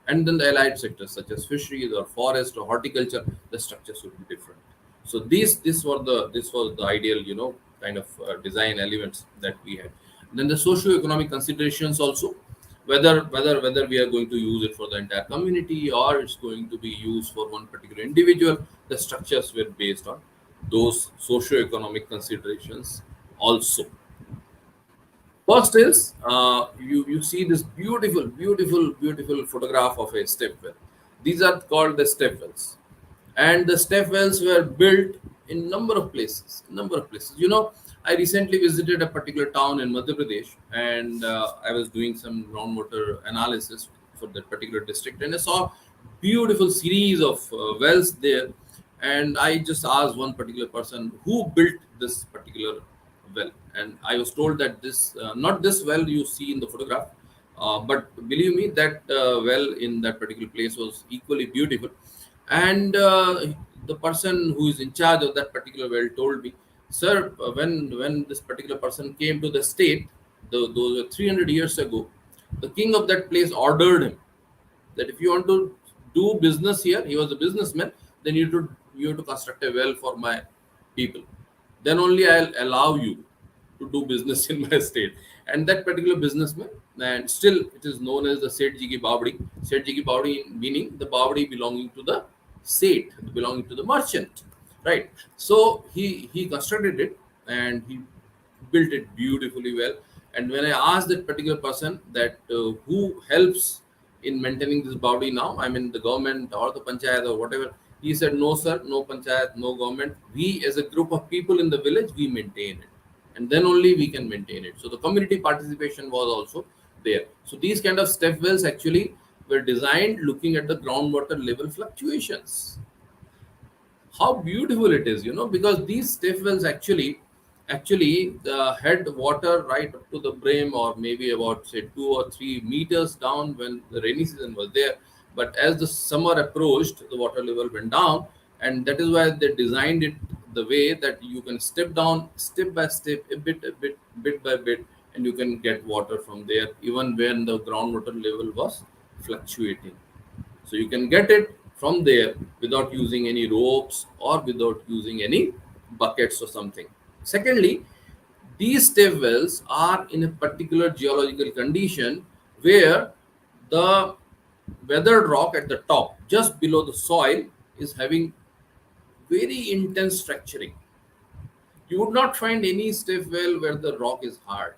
And then the allied sectors such as fisheries or forest or horticulture, the structures would be different. So this was the ideal, kind of design elements that we had. Then the socio-economic considerations also, whether we are going to use it for the entire community or it's going to be used for one particular individual, the structures were based on those socio-economic considerations also. First is you see this beautiful photograph of a step well. These are called the step wells, and the step wells were built in number of places. I recently visited a particular town in Madhya Pradesh, and I was doing some groundwater analysis for that particular district, and I saw beautiful series of wells there. And I just asked one particular person who built this particular well, and I was told that this not this well you see in the photograph, but believe me, that well in that particular place was equally beautiful. And the person who is in charge of that particular well told me, sir, when this particular person came to the state, those were 300 years ago, the king of that place ordered him that if you want to do business here, he was a businessman, then you have to construct a well for my people. Then only I'll allow you to do business in my state. And that particular businessman, and still it is known as the Seth Ji ki Bawdi. Seth Ji ki Bawdi meaning the Bawdi belonging to the Seth, belonging to the merchant, right? So he constructed it and he built it beautifully well. And when I asked that particular person that who helps in maintaining this body now, I mean the government or the panchayat or whatever, he said, no sir, no panchayat, no government. We as a group of people in the village, we maintain it. And then only we can maintain it. So the community participation was also there. So these kind of step wells actually were designed looking at the groundwater level fluctuations. How beautiful it is, because these step wells actually had water right up to the brim, or maybe about say 2 or 3 meters down when the rainy season was there. But as the summer approached, the water level went down, and that is why they designed it the way that you can step down step by step, bit by bit, and you can get water from there even when the groundwater level was fluctuating. So you can get it from there without using any ropes or without using any buckets or something. Secondly, these step wells are in a particular geological condition where the weathered rock at the top, just below the soil, is having very intense fracturing. You would not find any step well where the rock is hard.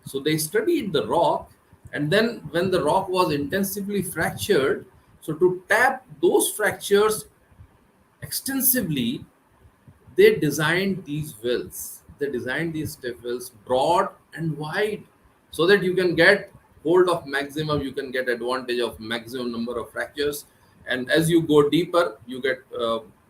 So they studied the rock, and then when the rock was intensively fractured, so to tap those fractures extensively, they designed these wells. They designed these step wells broad and wide so that you can get hold of maximum, you can get advantage of maximum number of fractures. And as you go deeper, you get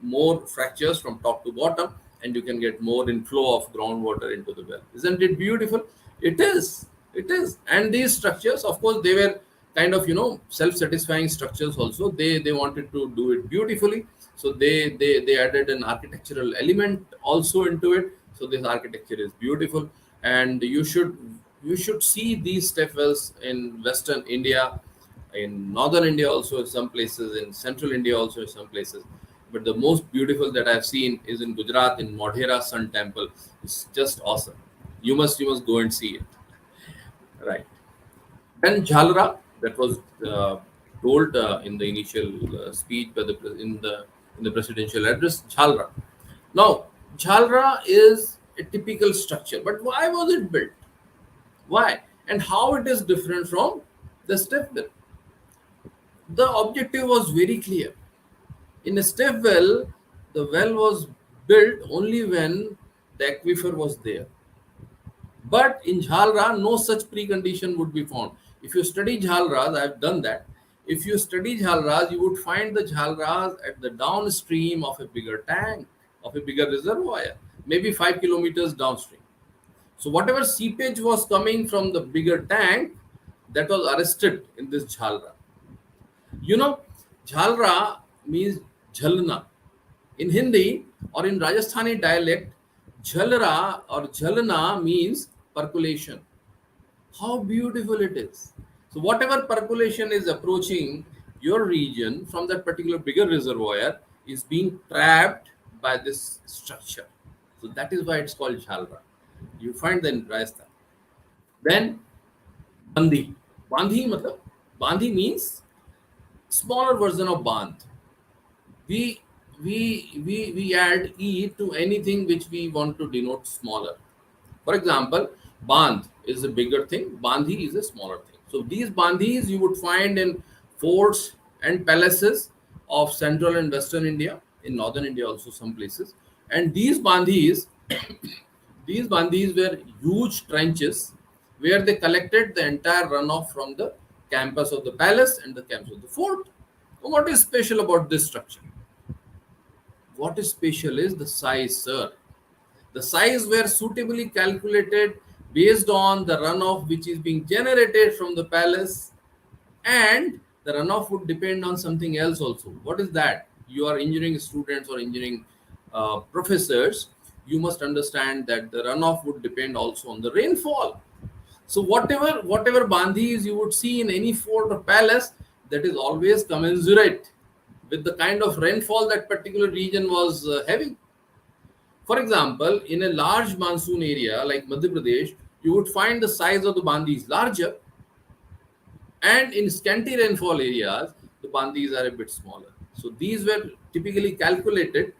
more fractures from top to bottom, and you can get more inflow of groundwater into the well. Isn't it beautiful? It is. It is. And these structures, of course, they were kind of self-satisfying structures also. They wanted to do it beautifully, so they added an architectural element also into it. So this architecture is beautiful, and you should see these step wells in Western India, in Northern India also in some places, in Central India also in some places. But the most beautiful that I've seen is in Gujarat, in Modhera Sun Temple. It's just awesome. You must go and see it. Right. Then Jhalra, that was told in the initial speech by in the presidential address. Jhalra. Now, Jhalra is a typical structure, but why was it built? Why? And how it is different from the step well? The objective was very clear. In a step well, the well was built only when the aquifer was there. But in Jhalra, no such precondition would be found. If you study Jhalras, I have done that. If you study Jhalras, you would find the Jhalras at the downstream of a bigger tank, of a bigger reservoir, maybe 5 kilometers downstream. So whatever seepage was coming from the bigger tank, that was arrested in this Jhalra. You know, Jhalra means Jhalna. In Hindi or in Rajasthani dialect, Jhalra or Jhalna means percolation. How beautiful it is. So, whatever percolation is approaching your region from that particular bigger reservoir is being trapped by this structure. So, that is why it's called Jhalra. You find that in Rajasthan. Then, Bandhi. Bandhi, Bandhi means smaller version of Bandh. We add e to anything which we want to denote smaller. For example, bandh is a bigger thing, bandhi is a smaller thing. So these bandhis you would find in forts and palaces of central and western India, in northern India also some places. And these bandhis were huge trenches where they collected the entire runoff from the campus of the palace and the campus of the fort. So what is special about this structure? What is special is the size, sir. The size were suitably calculated based on the runoff which is being generated from the palace, and the runoff would depend on something else also. What is that? You are engineering students or engineering professors. You must understand that the runoff would depend also on the rainfall. So whatever bandhis you would see in any fort or palace, that is always commensurate with the kind of rainfall that particular region was having. For example, in a large monsoon area like Madhya Pradesh, you would find the size of the bandhis larger, and in scanty rainfall areas, the bandhis are a bit smaller. So these were typically calculated,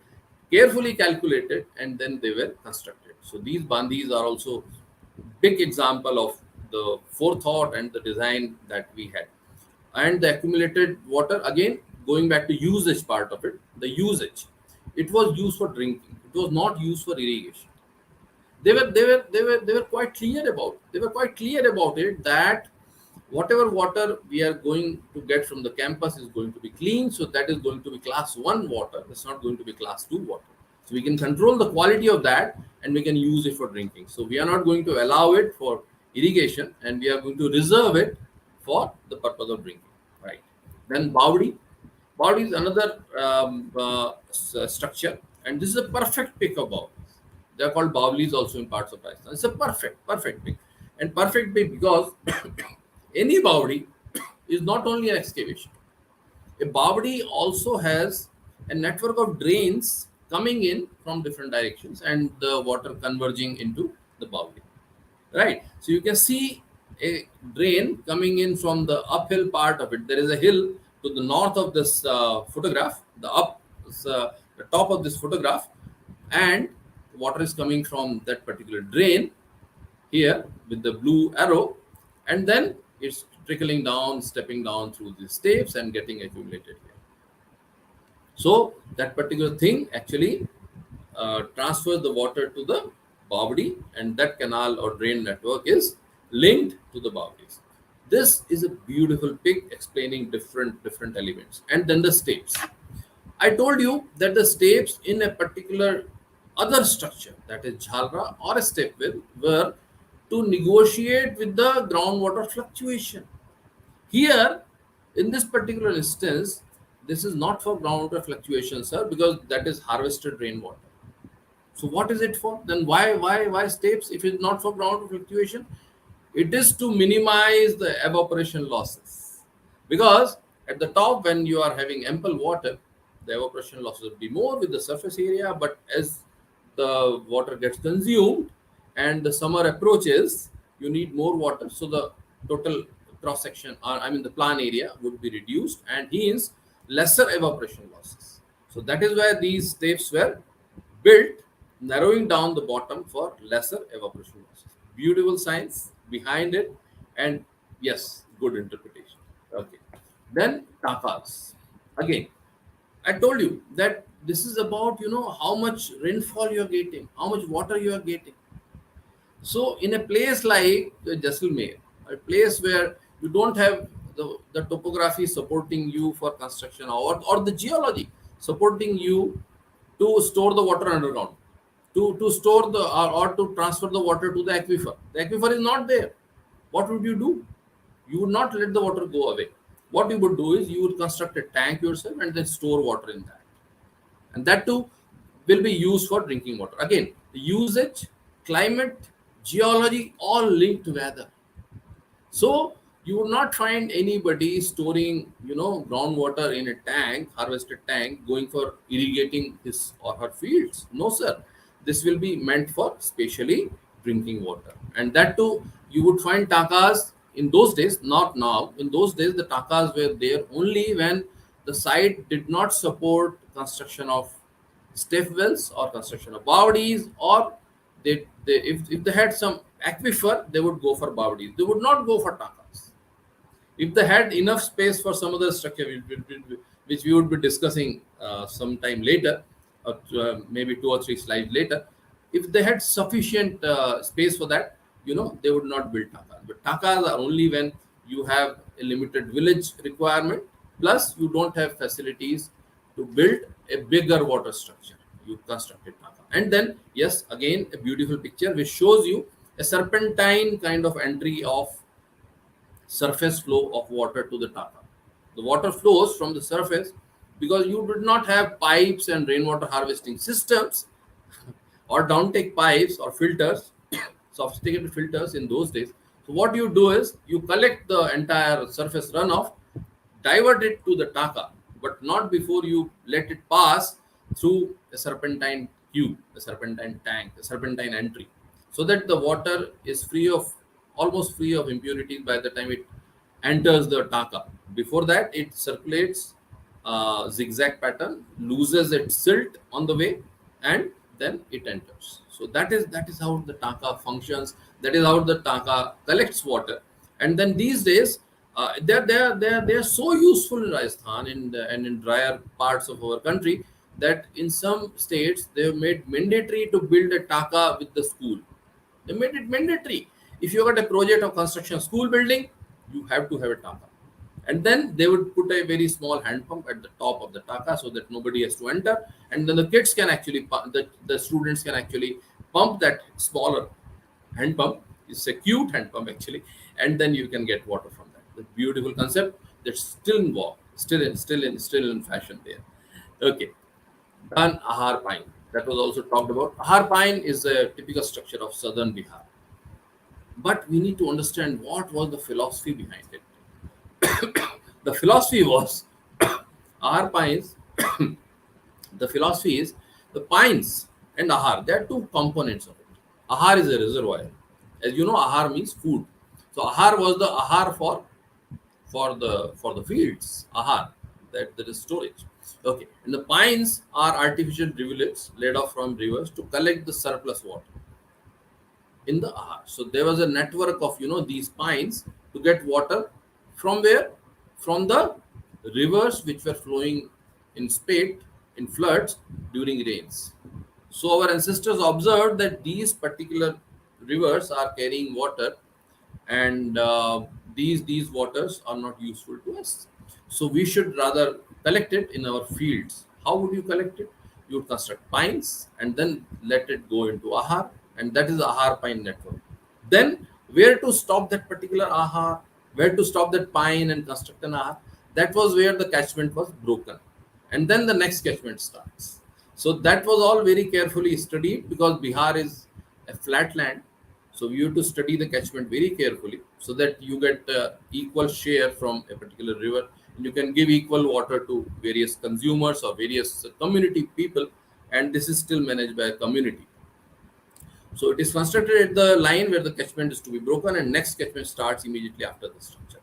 carefully calculated, and then they were constructed. So these bandhis are also big example of the forethought and the design that we had. And the accumulated water, again going back to usage part of it, the usage, it was used for drinking, it was not used for irrigation. They were quite clear about, it that whatever water we are going to get from the campus is going to be clean, so that is going to be class 1 water, it's not going to be class 2 water. So we can control the quality of that and we can use it for drinking. So we are not going to allow it for irrigation, and we are going to reserve it for the purpose of drinking, right? Then Bawdi. Bawdi is another structure, and this is a perfect pick of Bawdi. They are called Bawlis also in parts of Rajasthan. It's a perfect pick. And perfect pick because any Bawdi is not only an excavation. A Bawdi also has a network of drains coming in from different directions and the water converging into the Bawdi. Right? So you can see a drain coming in from the uphill part of it. There is a hill to the north of this photograph, the top of this photograph, and water is coming from that particular drain here with the blue arrow, and then it's trickling down, stepping down through the steps and getting accumulated here. So that particular thing actually transfers the water to the Bawdi, and that canal or drain network is linked to the Bawdis. This is a beautiful pic explaining different elements. And then the steps. I told you that the steps in a particular other structure, that is Jhalra or a step well, were to negotiate with the groundwater fluctuation. Here, in this particular instance, this is not for groundwater fluctuation, sir, because that is harvested rainwater. So what is it for? Then why steps if it's not for groundwater fluctuation? It is to minimize the evaporation losses. Because at the top, when you are having ample water, the evaporation losses will be more with the surface area, but as the water gets consumed and the summer approaches, you need more water. So the total cross section, the plan area would be reduced, and hence lesser evaporation losses. So that is why these steps were built narrowing down the bottom for lesser evaporation losses. Beautiful science behind it, and yes, good interpretation. Okay. Then takas. Again, I told you that this is about how much rainfall you are getting, how much water you are getting. So in a place like Jaisalmer, a place where you don't have the topography supporting you for construction, or the geology supporting you to store the water underground, to store or to transfer the water to the aquifer. The aquifer is not there. What would you do? You would not let the water go away. What you would do is you would construct a tank yourself and then store water in that, and that too will be used for drinking water. Again, the usage, climate, geology, all linked together. So you would not find anybody storing, groundwater in a tank, harvested tank, going for irrigating his or her fields. No, sir. This will be meant for specially drinking water. And that too, you would find takas in those days, not now. In those days, the takas were there only when the site did not support construction of step wells or construction of bodies, or if they had some aquifer, they would go for bodies. They would not go for takas. If they had enough space for some other structure, which we would be discussing sometime later, or maybe 2 or 3 slides later, if they had sufficient space for that, they would not build takas. But takas are only when you have a limited village requirement, plus you don't have facilities to build a bigger water structure. You constructed taka. And then, yes, again, a beautiful picture which shows you a serpentine kind of entry of surface flow of water to the taka. The water flows from the surface because you did not have pipes and rainwater harvesting systems or downtake pipes or filters, sophisticated filters in those days. So what you do is you collect the entire surface runoff, divert it to the taka, but not before you let it pass through a serpentine tube, a serpentine tank, a serpentine entry, so that the water is almost free of impurities by the time it enters the taka. Before that, it circulates zigzag pattern, loses its silt on the way, and then it enters. So that is how the taka functions. That is how the taka collects water. And then these days, they're so useful in Rajasthan and in drier parts of our country, that in some states they have made mandatory to build a taka with the school. They made it mandatory. If you got a project of construction of school building, you have to have a taka. And then they would put a very small hand pump at the top of the taka so that nobody has to enter. And then the kids can actually, the students can actually pump that smaller hand pump. It's a cute hand pump actually. And then you can get water from that. The beautiful concept that's still in vogue, still in fashion there. Okay. Then ahar pine. That was also talked about. Ahar pine is a typical structure of southern Bihar. But we need to understand what was the philosophy behind it. The philosophy was ahar pines. The philosophy is the pines and ahar. There are two components of it. Ahar is a reservoir. As you know, ahar means food. So ahar was the ahar for the fields. Ahar, that is storage. Okay, and the pines are artificial rivulets laid off from rivers to collect the surplus water in the ahar. So there was a network of these pines to get water from where? From the rivers which were flowing in spate, in floods during rains. So our ancestors observed that these particular rivers are carrying water, and these waters are not useful to us. So we should rather collect it in our fields. How would you collect it? You would construct pines and then let it go into ahar, and that is the ahar pine network. Then where to stop that particular ahar, where to stop that pine and construct an ahar, that was where the catchment was broken, and then the next catchment starts. So that was all very carefully studied because Bihar is a flat land. So you have to study the catchment very carefully so that you get equal share from a particular river. And you can give equal water to various consumers or various community people, and this is still managed by a community. So it is constructed at the line where the catchment is to be broken, and next catchment starts immediately after the structure.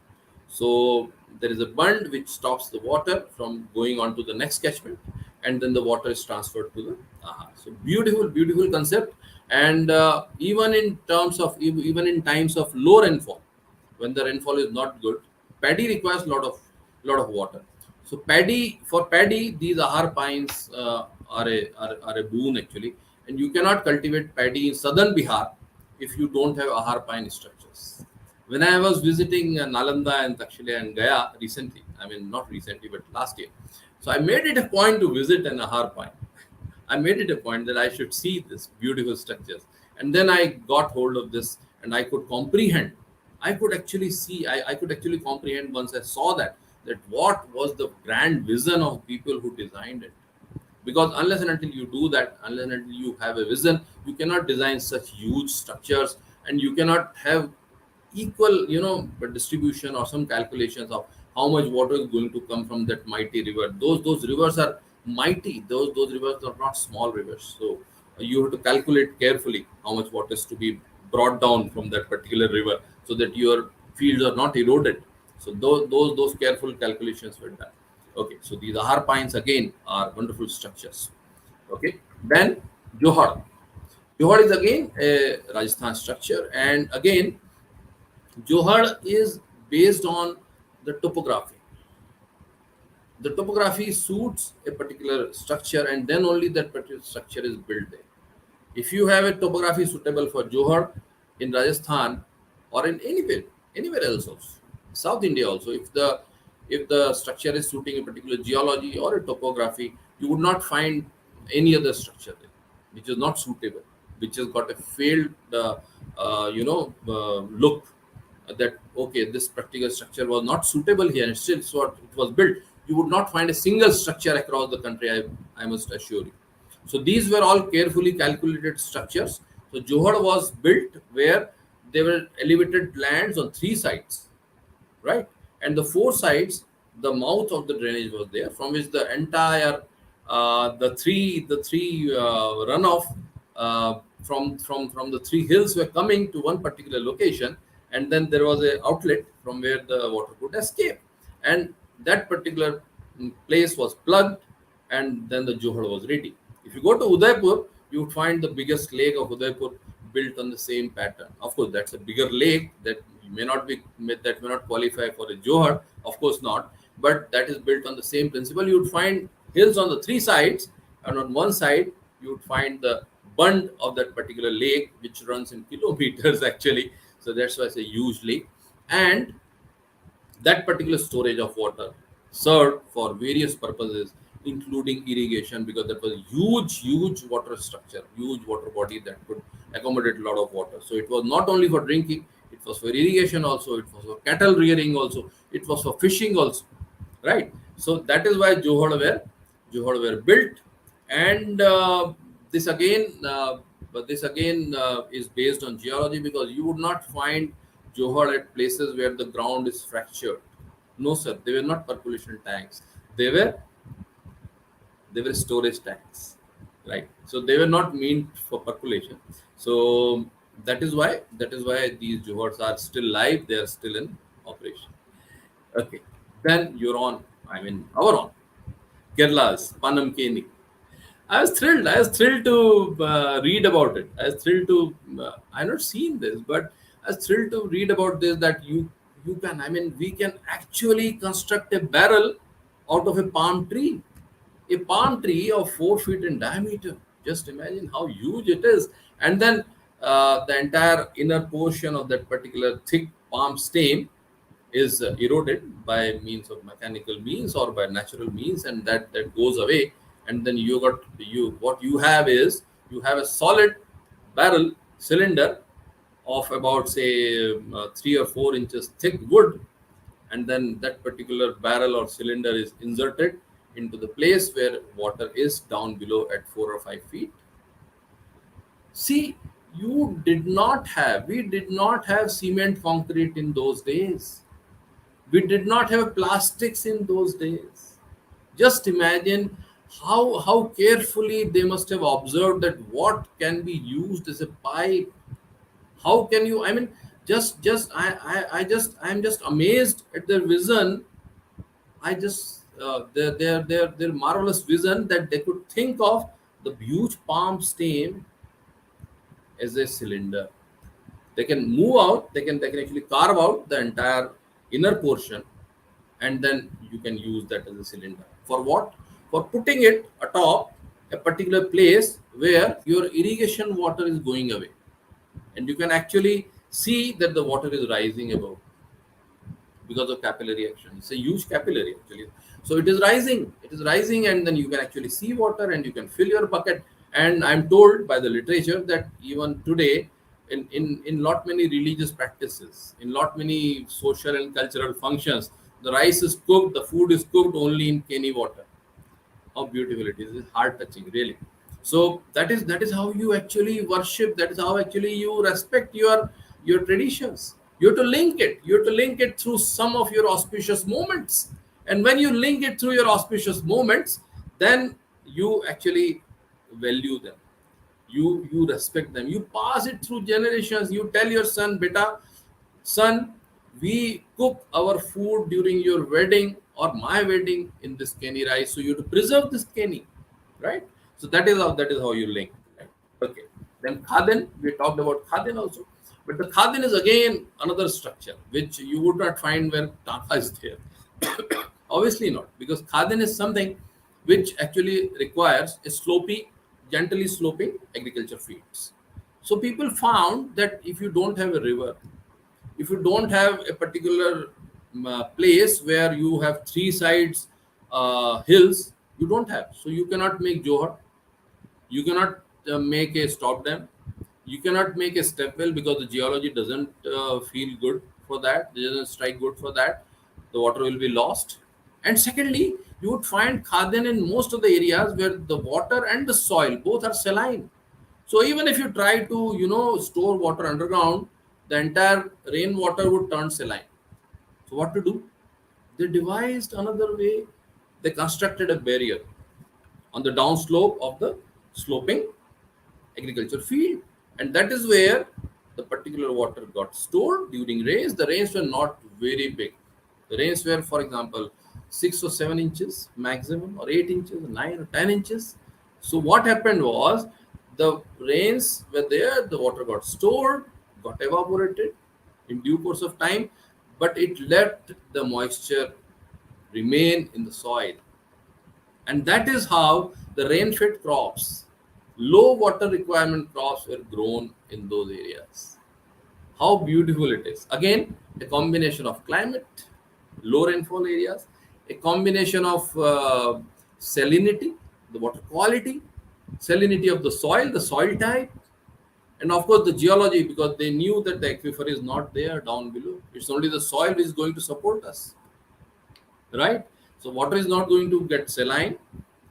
So there is a bund which stops the water from going on to the next catchment. and then the water is transferred to the ahar. So beautiful, beautiful concept. And even in terms of even in times of low rainfall, when the rainfall is not good, paddy requires lot of water. So paddy, these ahar pines are a boon actually, and you cannot cultivate paddy in southern Bihar if you don't have ahar pine structures. When I was visiting Nalanda and Takshila and Gaya recently, I mean not recently but last year, so I made it a point to visit an ahar pine. I made it a point that I should see this beautiful structures. And then I got hold of this and I could comprehend. I could actually see, I could actually comprehend once I saw that what was the grand vision of people who designed it. Because unless and until you do that, unless and until you have a vision, you cannot design such huge structures, and you cannot have equal distribution or some calculations of how much water is going to come from that mighty river. Those rivers are mighty. Those rivers are not small rivers. So you have to calculate carefully how much water is to be brought down from that particular river, so that your fields are not eroded. So those careful calculations were done. Okay, so these ahar pines again are wonderful structures. Okay, then Johar. Johar is again a Rajasthan structure, and again Johar is based on the topography. The topography suits a particular structure, and then only that particular structure is built there. If you have a topography suitable for Johar in Rajasthan or in anywhere else also, South India also, if the structure is suiting a particular geology or a topography, you would not find any other structure there which is not suitable, which has got a failed look, that okay, this particular structure was not suitable here and still so it was built. You would not find a single structure across the country, I must assure you. So these were all carefully calculated structures. So Johar was built where there were elevated lands on three sides, right? And the four sides, the mouth of the drainage was there, from which the entire the three runoff from the three hills were coming to one particular location, and then there was a outlet from where the water could escape, and that particular place was plugged, and then the Johar was ready. If you go to Udaipur, you would find the biggest lake of Udaipur built on the same pattern. Of course, that's a bigger lake that may not qualify for a Johar, of course not, but that is built on the same principle. You would find hills on the three sides, and on one side you would find the bund of that particular lake, which runs in kilometers actually. So that's why it's a huge lake, and that particular storage of water served for various purposes, including irrigation, because that was huge water structure, huge water body that could accommodate a lot of water. So it was not only for drinking, it was for irrigation also, it was for cattle rearing also, it was for fishing also, right? So that is why Johor were built. And this again is based on geology, because you would not find Johor at places where the ground is fractured. No, sir, they were not percolation tanks. They were storage tanks, right? So they were not meant for percolation. So that is why these Johors are still live. They are still in operation. Okay, then you're on. I mean, our on Kerala's Panam Keni. I was thrilled. I was thrilled to read about it. I was thrilled to. I not seen this, but I was thrilled to read about this. That you can. I mean, we can actually construct a barrel out of a palm tree. A palm tree of 4 feet in diameter. Just imagine how huge it is. And then the entire inner portion of that particular thick palm stem is eroded by means of mechanical means or by natural means, and that goes away. And then what you have is, you have a solid barrel cylinder of about say 3 or 4 inches thick wood, and then that particular barrel or cylinder is inserted into the place where water is down below at 4 or 5 feet. See, we did not have cement concrete in those days. We did not have plastics in those days. Just imagine how carefully they must have observed that what can be used as a pipe. How can you? I mean, I'm just amazed at their vision. I just their marvelous vision that they could think of the huge palm stem as a cylinder. They can move out, they can actually carve out the entire inner portion, and then you can use that as a cylinder. For what? For putting it atop a particular place where your irrigation water is going away, and you can actually see that the water is rising above because of capillary action. It's a huge capillary actually. So it is rising, and then you can actually see water and you can fill your bucket. And I'm told by the literature that even today, in lot many religious practices, in lot many social and cultural functions, the rice is cooked, the food is cooked only in Kenny water. How beautiful it is! It's heart touching, really. So that is how you actually worship. That is how actually you respect your traditions. You have to link it. You have to link it through some of your auspicious moments. And when you link it through your auspicious moments, then you actually value them. You respect them. You pass it through generations. You tell your son, beta, son, we cook our food during your wedding or my wedding in this Kenny rice. So you have to preserve this Kenny, right? So that is how you link. Right? Okay. Then Khaden, we talked about Khaden also. But the Khaden is again another structure which you would not find where Taka is there. Obviously not, because Khaden is something which actually requires a gently sloping agriculture fields. So people found that if you don't have a river, if you don't have a particular place where you have three sides hills, you don't have. So you cannot make Johar, you cannot make a stop dam, you cannot make a step well because the geology doesn't feel good for that, it doesn't strike good for that. The water will be lost. And secondly, you would find Khaden in most of the areas where the water and the soil both are saline. So even if you try to, store water underground, the entire rainwater would turn saline. So what to do? They devised another way. They constructed a barrier on the downslope of the sloping agriculture field. And that is where the particular water got stored during rains. The rains were not very big. The rains were, for example, 6 or 7 inches maximum, or 8 inches, 9 or 10 inches. So what happened was, the rains were there, the water got stored, got evaporated in due course of time, but it let the moisture remain in the soil. And that is how the rain-fed crops, low water requirement crops were grown in those areas. How beautiful it is. Again, a combination of climate, low rainfall areas, a combination of salinity, the water quality, salinity of the soil type, and of course the geology, because they knew that the aquifer is not there down below. It's only the soil which is going to support us, right? So water is not going to get saline.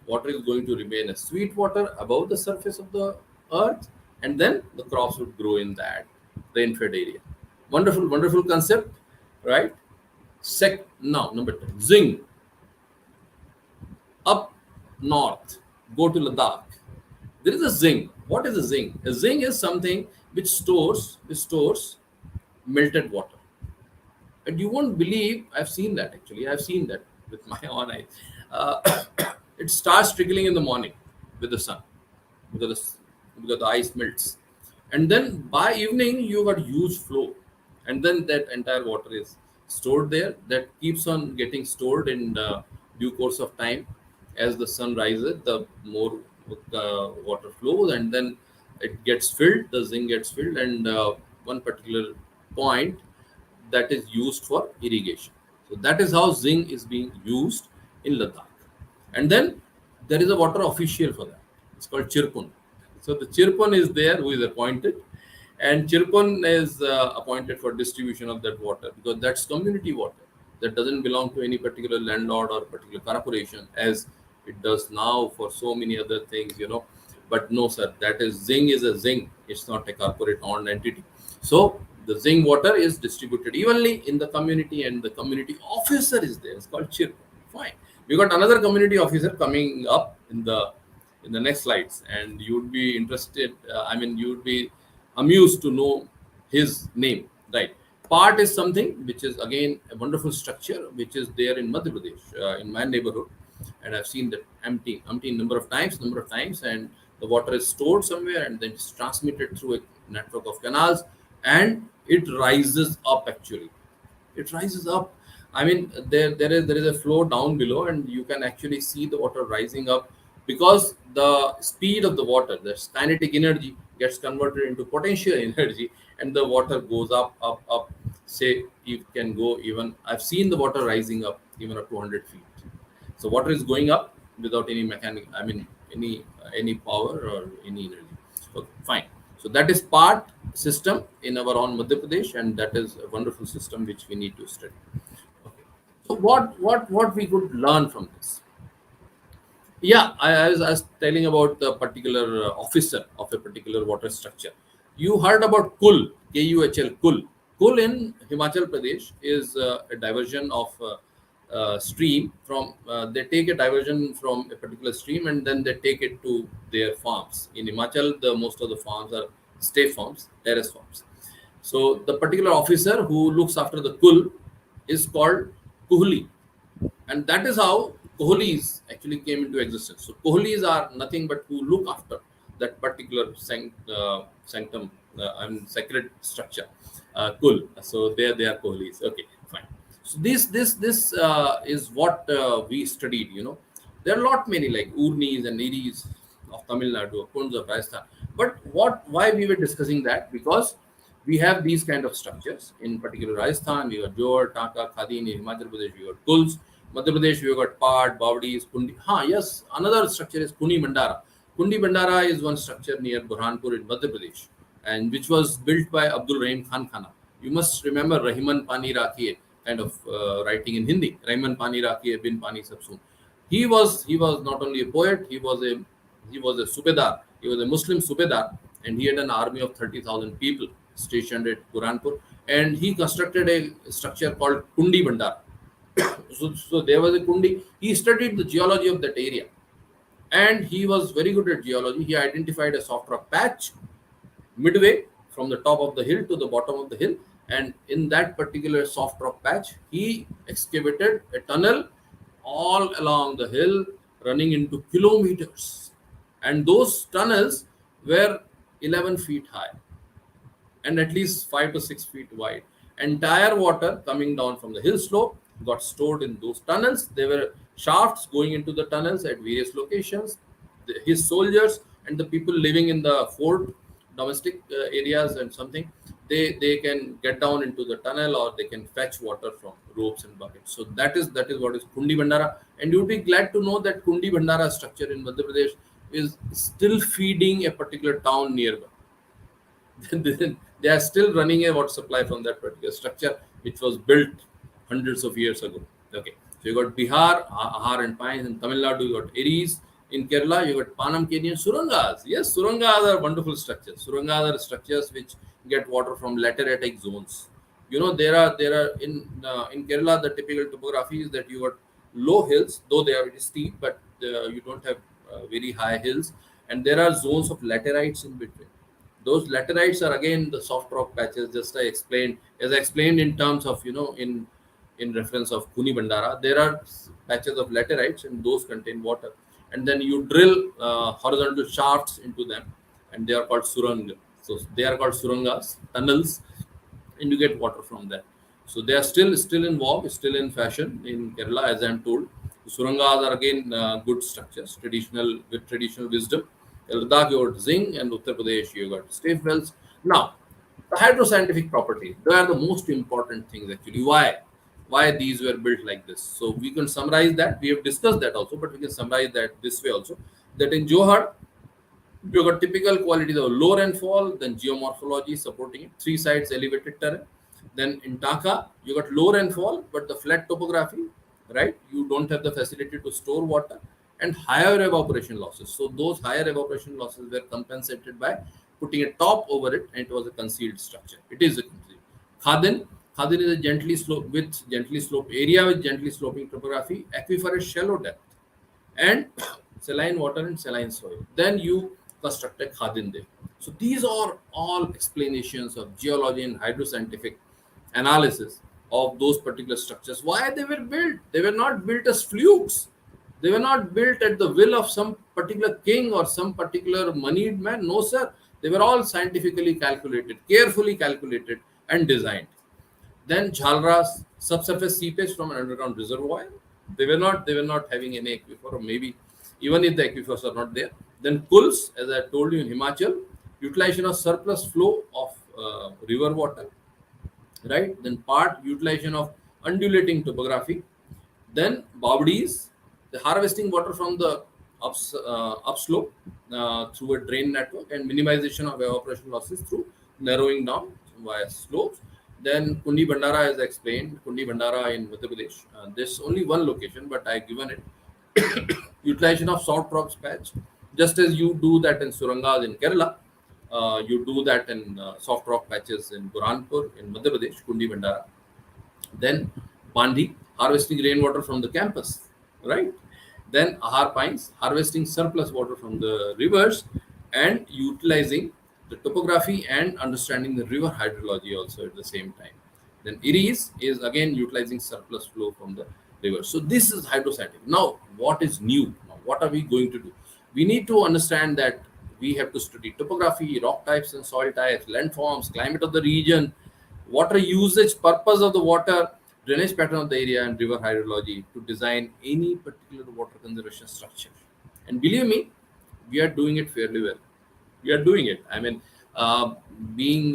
Water is going to remain as sweet water above the surface of the earth, and then the crops would grow in that rain-fed area. Wonderful, wonderful concept, right? Now, number 10, zinc. Up north, go to Ladakh. There is a zinc. What is a zinc? A zinc is something which stores melted water. And you won't believe, I've seen that actually. I've seen that with my own eyes. It starts trickling in the morning with the sun, because the ice melts. And then by evening, you got huge flow. And then that entire water is stored there. That keeps on getting stored in due course of time. As the sun rises, the more water flows, and then it gets filled, the zinc gets filled, and one particular point that is used for irrigation. So that is how zinc is being used in Ladakh. And then there is a water official for that. It's called Chirpun. So the Chirpun is there, who is appointed, and Chirpun is appointed for distribution of that water, because that's community water. That doesn't belong to any particular landlord or particular corporation, as it does now for so many other things, But no, sir, that is zinc is a zinc. It's not a corporate owned entity. So the zinc water is distributed evenly in the community, and the community officer is there. It's called Chirpun. Fine. We got another community officer coming up in the next slides, and you would be interested. You would be amused to know his name, right? Part is something which is again a wonderful structure which is there in Madhya Pradesh, in my neighborhood, and I've seen that empty number of times, and the water is stored somewhere and then it's transmitted through a network of canals, and it rises up actually. It rises up. I mean, there is a flow down below, and you can actually see the water rising up because the speed of the water, the kinetic energy, gets converted into potential energy, and the water goes up, up, up. Say you can go even. I've seen the water rising up even up to 100 feet. So water is going up without any mechanic. I mean, any power or any energy. Okay, fine. So that is part system in our own Madhya Pradesh, and that is a wonderful system which we need to study. Okay. So what we could learn from this? Yeah, I was telling about the particular officer of a particular water structure. You heard about Kul, Kuhl, Kul. Kul in Himachal Pradesh is a diversion of stream from. They take a diversion from a particular stream and then they take it to their farms. In Himachal, the most of the farms are stay farms, terrace farms. So the particular officer who looks after the Kul is called Kuhli, and that is how Kohlis actually came into existence. So Kohlis are nothing but who look after that particular sanctum and sacred structure, Kul. So they are Kohlis. Okay, fine. So this is what we studied. There are a lot many like Urnis and Iris of Tamil Nadu, Kunds of Rajasthan. But why we were discussing that? Because we have these kind of structures. In particular, Rajasthan, we got Jor, Taka, Khadin. In Himachal Pradesh, we got Kuls. Madhya Pradesh, we got Pad, Bawdis, Kundi. Yes, another structure is Kundi Bandara. Kundi Bandara is one structure near Burhanpur in Madhya Pradesh, and which was built by Abdul Rahim Khan Khana. You must remember Rahiman Pani Rakhiye kind of writing in Hindi. Rahiman Pani Rakhiye bin Pani Sabsoon. He was not only a poet, he was a subedar. He was a Muslim subedar, and he had an army of 30,000 people stationed at Burhanpur, and he constructed a structure called Kundi Bandara. So there was a Kundi. He studied the geology of that area, and he was very good at geology. He identified a soft rock patch midway from the top of the hill to the bottom of the hill, and in that particular soft rock patch, he excavated a tunnel all along the hill, running into kilometers, and those tunnels were 11 feet high and at least 5 to 6 feet wide. Entire water coming down from the hill slope got stored in those tunnels. There were shafts going into the tunnels at various locations. His soldiers and the people living in the fort, domestic areas and something, they can get down into the tunnel or they can fetch water from ropes and buckets. So that is what is Kundi Bandara. And you'll be glad to know that Kundi Bandara structure in Madhya Pradesh is still feeding a particular town nearby. They are still running a water supply from that particular structure, which was built hundreds of years ago. Okay, so you got Bihar, Ahar and Pines. In Tamil Nadu, you got Eris. In Kerala, you got Panam Canyon Surangas. Yes, Surangas are wonderful structures. Surangas are structures which get water from lateritic zones. There are in Kerala, the typical topography is that you got low hills, though they are very steep, but you don't have very high hills, and there are zones of laterites in between. Those laterites are again the soft rock patches. Just as I explained in terms of in reference of Kuni Bandara, there are patches of laterites and those contain water, and then you drill horizontal shafts into them, and they are called suranga. So they are called surangas, tunnels, and you get water from there. So they are still in vogue, still in fashion in Kerala, as I am told. Surangas are again good structures, traditional with traditional wisdom. Ladakh, you got zinc, and Uttar Pradesh, you got stave wells. Now, the hydroscientific properties, they are the most important things actually. Why these were built like this? So we can summarize that. We have discussed that also, but we can summarize that this way also. That in Johar, you got typical qualities of low rainfall, then geomorphology supporting it, three sides elevated terrain. Then in Taka, you got low rainfall, but the flat topography, right? You don't have the facility to store water and higher evaporation losses. So those higher evaporation losses were compensated by putting a top over it, and it was a concealed structure. It is a concealed. Khadin is a gently sloped area with gently sloping topography. Aquifer is shallow depth and saline water and saline soil. Then you construct a Khadin there. So these are all explanations of geology and hydroscientific analysis of those particular structures. Why they were built? They were not built as flukes. They were not built at the will of some particular king or some particular moneyed man. No, sir. They were all scientifically calculated, carefully calculated, and designed. Then Jhalras, subsurface seepage from an underground reservoir. They were not having any aquifer, or maybe even if the aquifers are not there. Then Kuls, as I told you in Himachal, utilization of surplus flow of river water, right? Then part utilization of undulating topography. Then Bawdis, the harvesting water from the upslope through a drain network and minimization of evaporation losses through narrowing down via slopes. Then Kundi Bandara, as I explained, Kundi Bandara in Madhya Pradesh. There's only one location, but I given it. Utilization of soft rocks patch, just as you do that in Surangas in Kerala, you do that in soft rock patches in Burhanpur in Madhya Pradesh, Kundi Bandara. Then Bandi, harvesting rainwater from the campus, right? Then Ahar Pines, harvesting surplus water from the rivers and utilizing the topography and understanding the river hydrology also at the same time. Then Iris is again utilizing surplus flow from the river. So this is hydroscientific. Now, what is new? Now, what are we going to do? We need to understand that we have to study topography, rock types and soil types, landforms, climate of the region, water usage, purpose of the water, drainage pattern of the area, and river hydrology to design any particular water conservation structure. And believe me, we are doing it fairly well. We are doing it. I mean, being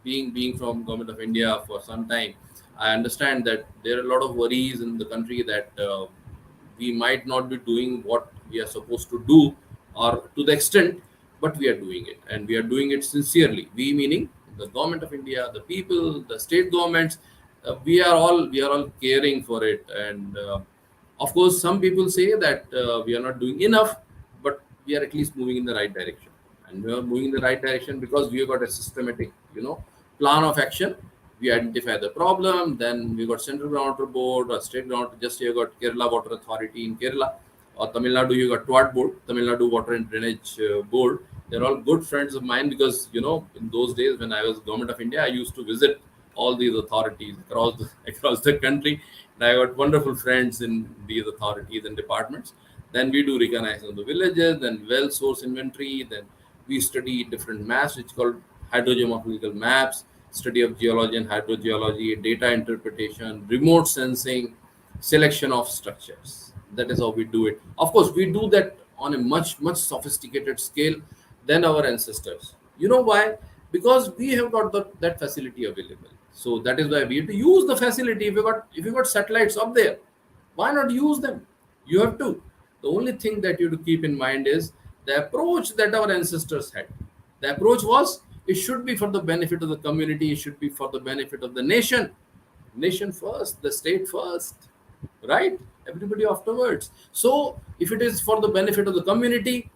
being from government of India for some time, I understand that there are a lot of worries in the country that we might not be doing what we are supposed to do, or to the extent, but we are doing it, and we are doing it sincerely. We meaning the government of India, the people, the state governments. We are all caring for it, and of course, some people say that we are not doing enough, but we are at least moving in the right direction. And we are moving in the right direction because we have got a systematic, plan of action. We identify the problem, then we got central groundwater board or state ground. Just you got Kerala Water Authority in Kerala, or Tamil Nadu you got TWAD board, Tamil Nadu Water and Drainage Board. They're all good friends of mine because in those days when I was government of India, I used to visit all these authorities across across the country. And I got wonderful friends in these authorities and departments. Then we do recognition of the villages, then well source inventory, then we study different maps which called hydrogeomorphological maps, study of geology and hydrogeology, data interpretation, remote sensing, selection of structures. That is how we do it. Of course, we do that on a much, much sophisticated scale than our ancestors. You know why? Because we have got that facility available. So that is why we have to use the facility. If you got satellites up there, why not use them? You have to. The only thing that you have to keep in mind is the approach that our ancestors had. The approach was it should be for the benefit of the community, it should be for the benefit of the nation. Nation first, the state first, right? Everybody afterwards. So if it is for the benefit of the community,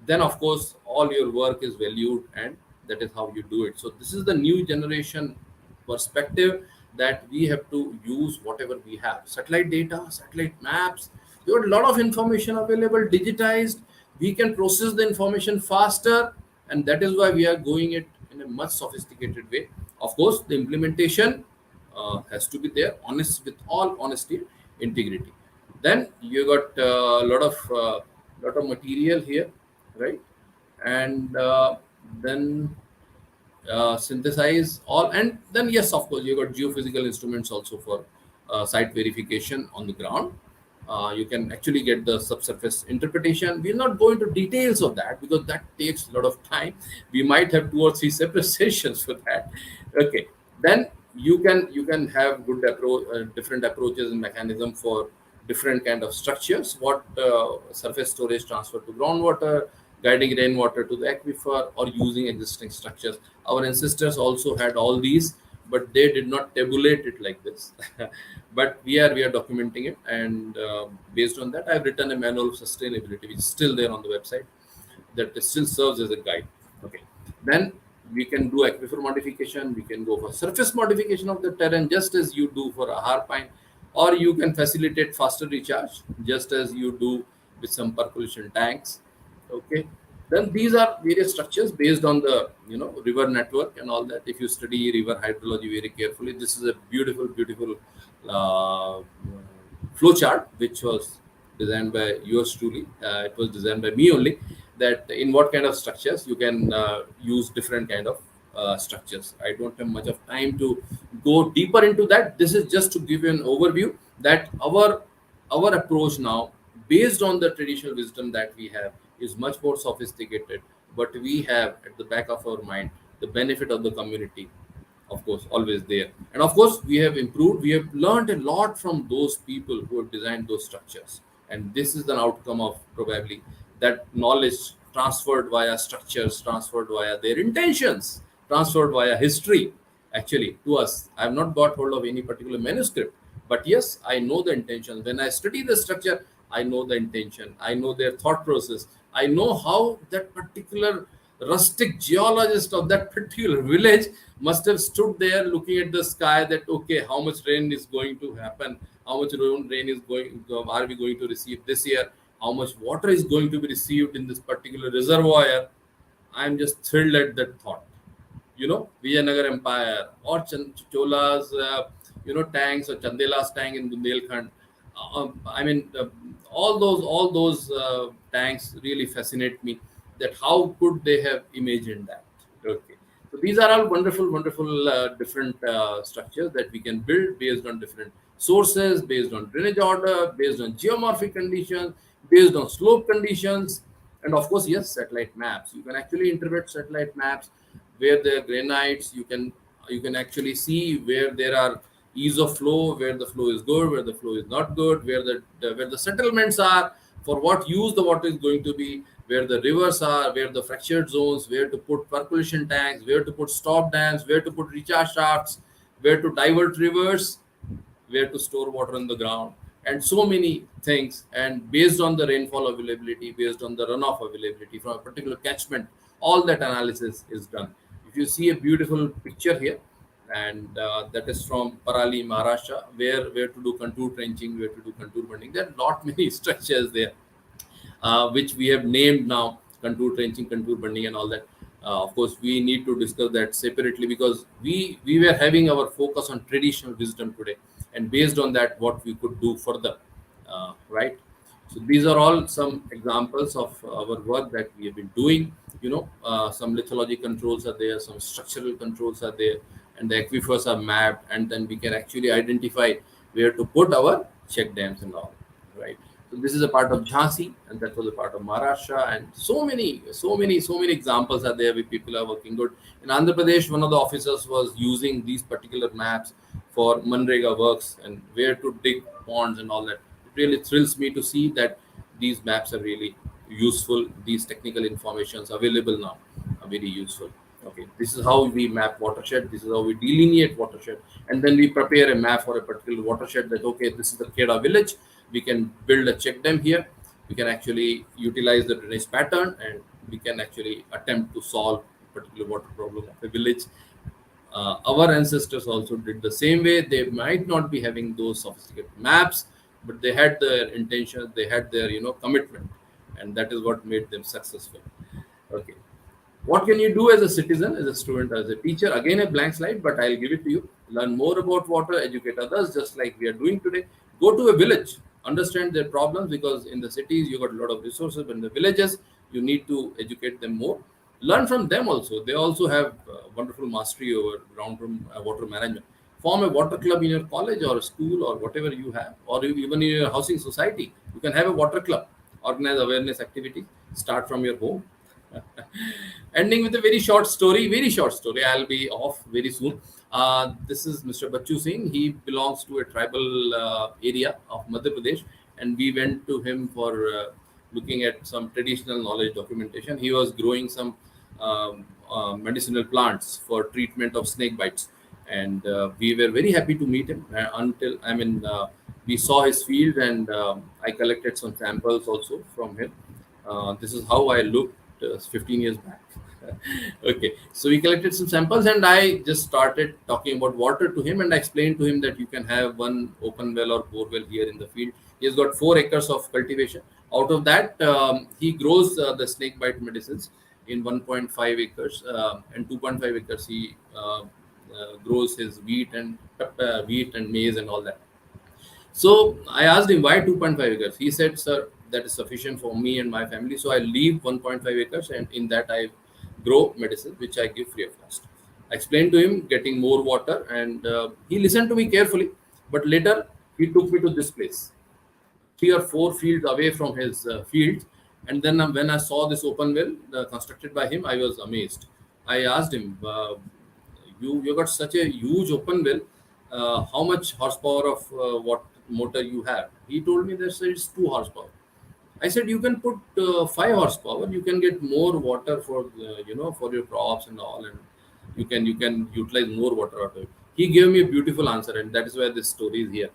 then of course all your work is valued, and that is how you do it. So this is the new generation perspective, that we have to use whatever we have: satellite data, satellite maps. We got a lot of information available, digitized. We can process the information faster, and that is why we are going it in a much sophisticated way. Of course, the implementation has to be there, honest, with all honesty, integrity. Then you got a lot of material here, right? And then synthesize all, and then yes, of course, you got geophysical instruments also for site verification on the ground. You can actually get the subsurface interpretation. We'll not go into details of that because that takes a lot of time. We might have 2 or 3 separate sessions for that. Okay, then you can have good approach, different approaches and mechanism for different kind of structures. What surface storage transfer to groundwater, guiding rainwater to the aquifer, or using existing structures. Our ancestors also had all these, but they did not tabulate it like this. But we are documenting it, and based on that, I've written a manual of sustainability, which is still there on the website, that still serves as a guide. Okay, then we can do aquifer modification. We can go for surface modification of the terrain, just as you do for Ahar pine, or you can facilitate faster recharge, just as you do with some percolation tanks. Okay, Then these are various structures based on the river network and all that. If you study river hydrology very carefully, this is a beautiful uh, flow chart which was designed by yours truly. It was designed by me only. That in what kind of structures you can use different kind of structures. I don't have much of time to go deeper into that. This is just to give you an overview that our approach now, based on the traditional wisdom that we have, is much more sophisticated. But we have at the back of our mind the benefit of the community, of course, always there. And of course, we have improved. We have learned a lot from those people who have designed those structures. And this is an outcome of probably that knowledge transferred via structures, transferred via their intentions, transferred via history, actually, to us. I have not got hold of any particular manuscript, but yes, I know the intention. When I study the structure, I know the intention, I know their thought process, I know how that particular rustic geologist of that particular village must have stood there looking at the sky, that okay, how much rain is going to happen, how much rain is going are we going to receive this year, how much water is going to be received in this particular reservoir. I'm just thrilled at that thought. Vijayanagar Empire or Chola's, tanks, or Chandela's tank in Bundelkhand. I mean, all those tanks really fascinate me. That how could they have imagined that? Okay, so these are all wonderful, different structures that we can build based on different sources, based on drainage order, based on geomorphic conditions, based on slope conditions, and of course, yes, satellite maps. You can actually interpret satellite maps where the granites, you can actually see where there are ease of flow, where the flow is good, where the flow is not good, where the settlements are, for what use the water is going to be, where the rivers are, where the fractured zones, where to put percolation tanks, where to put stop dams, where to put recharge shafts, where to divert rivers, where to store water on the ground, and so many things. And based on the rainfall availability, based on the runoff availability from a particular catchment, all that analysis is done. If you see a beautiful picture here, and that is from Parali, Maharashtra, where to do contour trenching, where to do contour bending. There are not many structures there, which we have named now contour trenching, contour bending, and all that. Of course, we need to discuss that separately, because we were having our focus on traditional wisdom today, and based on that, what we could do further, right? So these are all some examples of our work that we have been doing. Some lithology controls are there, some structural controls are there, and the aquifers are mapped, and then we can actually identify where to put our check dams and all, right? So this is a part of Jhansi, and that was a part of Maharashtra, and so many examples are there where people are working good. In Andhra Pradesh, one of the officers was using these particular maps for Manrega works and where to dig ponds and all that. It really thrills me to see that these maps are really useful. These technical informations available now are very useful. Okay, this is how we map watershed. This is how we delineate watershed, and then we prepare a map for a particular watershed. That okay, this is the Kheda village. We can build a check dam here. We can actually utilize the drainage pattern, and we can actually attempt to solve a particular water problem of a village. Our ancestors also did the same way. They might not be having those sophisticated maps, but they had their intentions, they had their commitment, and that is what made them successful. Okay, what can you do as a citizen, as a student, as a teacher? Again, a blank slide, but I'll give it to you. Learn more about water, educate others, just like we are doing today. Go to a village, understand their problems, because in the cities you got a lot of resources, but in the villages you need to educate them more. Learn from them also. They also have wonderful mastery over groundroom water management. Form a water club in your college or school or whatever you have, or even in your housing society. You can have a water club, organize awareness activity, start from your home. Ending with a very short story. Very short story. I'll be off very soon. This is Mr. Bachu Singh. He belongs to a tribal area of Madhya Pradesh, and we went to him for looking at some traditional knowledge documentation. He was growing some medicinal plants for treatment of snake bites, and we were very happy to meet him. We saw his field, and I collected some samples also from him. This is how I looked 15 years back. Okay, so we collected some samples, and I just started talking about water to him, and I explained to him that you can have one open well or bore well here in the field. He has got 4 acres of cultivation. Out of that, he grows the snake bite medicines in 1.5 acres, and 2.5 acres he grows his wheat and maize and all that. So I asked him why 2.5 acres. He said, "Sir, that is sufficient for me and my family. So I leave 1.5 acres, and in that I grow medicine, which I give free of cost." I explained to him getting more water, and he listened to me carefully. But later he took me to this place, 3 or 4 fields away from his fields. And then when I saw this open well constructed by him, I was amazed. I asked him, you got such a huge open well. How much horsepower of what motor you have? He told me that it's 2 horsepower. I said you can put 5 horsepower. You can get more water for for your crops and all, and you can utilize more water out of it. He gave me a beautiful answer, and that is why this story is here.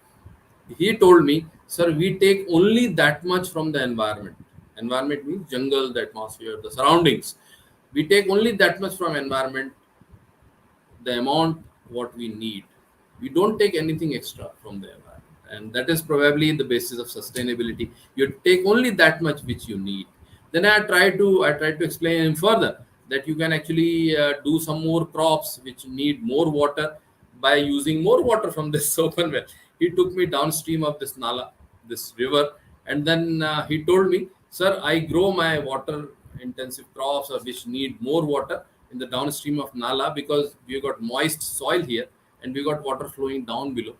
He told me, "Sir, we take only that much from the environment. Environment means jungle, the atmosphere, the surroundings. We take only that much from environment, the amount what we need. We don't take anything extra from the environment, and that is probably the basis of sustainability. You take only that much which you need." Then I tried to explain him further that you can actually do some more crops which need more water by using more water from this open well. He took me downstream of this nala, this river, and then he told me, "Sir, I grow my water intensive crops or which need more water in the downstream of nala because we got moist soil here and we got water flowing down below."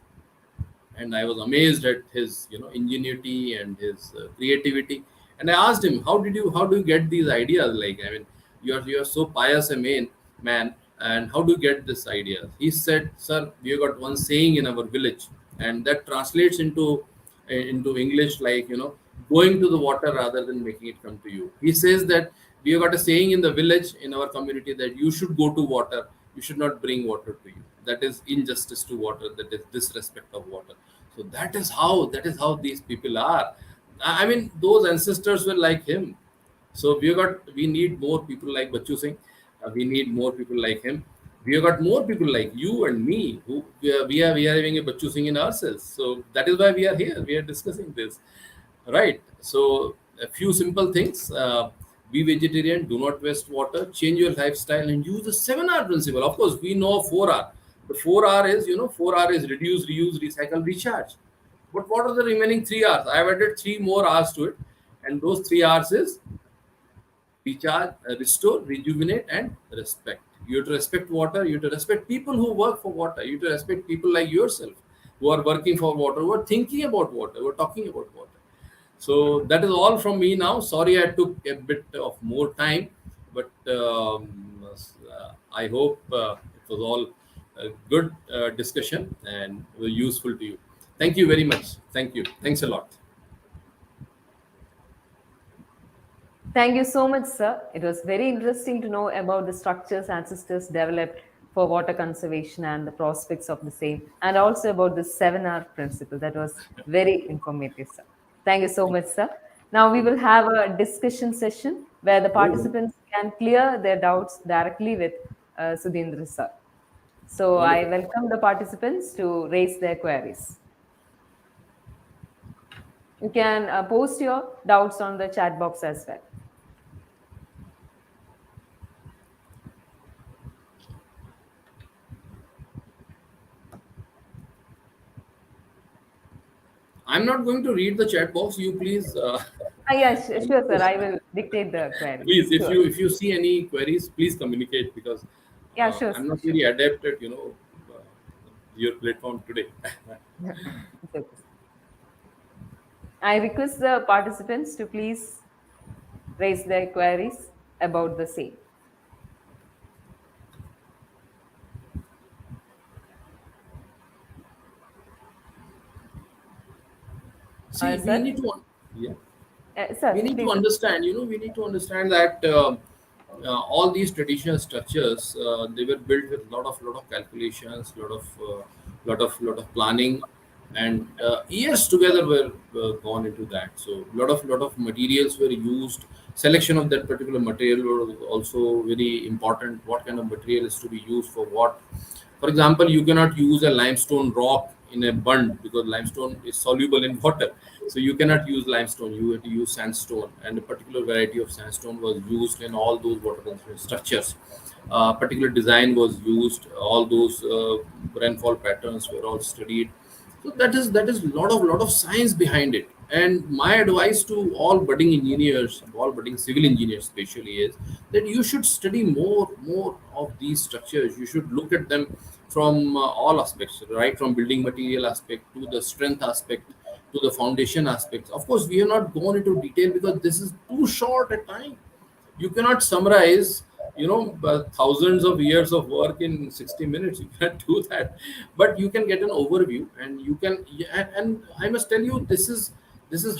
And I was amazed at his ingenuity and his creativity. And I asked him, how do you get these ideas? Like, I mean, you're so pious a man, and how do you get this idea? He said, "Sir, we got one saying in our village, and that translates into English like going to the water rather than making it come to you." He says that we have got a saying in the village, in our community, that you should go to water, you should not bring water to you. That is injustice to water, that is disrespect of water. So that is how these people are. I mean, those ancestors were like him. So we need more people like Bachu Singh. We need more people like him. We have got more people like you and me who we are having a Bachu Singh in ourselves. So that is why we are here. We are discussing this, right? So a few simple things. Be vegetarian, do not waste water, change your lifestyle, and use the 7R principle. Of course, we know 4R. The 4R is, 4R is reduce, reuse, recycle, recharge. But what are the remaining 3Rs? I have added 3 more Rs to it. And those 3Rs is recharge, restore, rejuvenate, and respect. You have to respect water. You have to respect people who work for water. You have to respect people like yourself who are working for water, who are thinking about water, who are talking about water. So that is all from me now. Sorry, I took a bit of more time, but I hope it was all a good discussion and useful to you. Thank you very much. Thank you. Thanks a lot. Thank you so much, sir. It was very interesting to know about the structures ancestors developed for water conservation and the prospects of the same, and also about the 7R principle. That was very informative, sir. Thank you so much, sir. Now we will have a discussion session where the participants can clear their doubts directly with Sudhindra, sir. So I welcome the participants to raise their queries. You can post your doubts on the chat box as well. I'm not going to read the chat box. You please, Yes, sure, sir. I will dictate the query. please, Sure. if you see any queries, please communicate because Yeah, sure, I'm sir. not really adept at your platform today. It's okay. I request the participants to please raise their queries about the same. See, we Sir, need to, yeah, sir, we need to please. understand. We need to understand that all these traditional structures they were built with lot of calculations, lot of planning, and years together were gone into that. So lot of materials were used. Selection of that particular material was also very important. What kind of material is to be used for what? For example, you cannot use a limestone rock in a bund, because limestone is soluble in water. So you cannot use limestone, you have to use sandstone, and a particular variety of sandstone was used in all those water conservation structures. Particular design was used, all those rainfall patterns were all studied. So that is lot of science behind it. And my advice to all budding engineers, all budding civil engineers especially, is that you should study more of these structures. You should look at them from all aspects, right from building material aspect to the strength aspect to the foundation aspects. Of course, we have not gone into detail because this is too short a time. You cannot summarize, thousands of years of work in 60 minutes. You can't do that, but you can get an overview, and you can. Yeah, and I must tell you, this is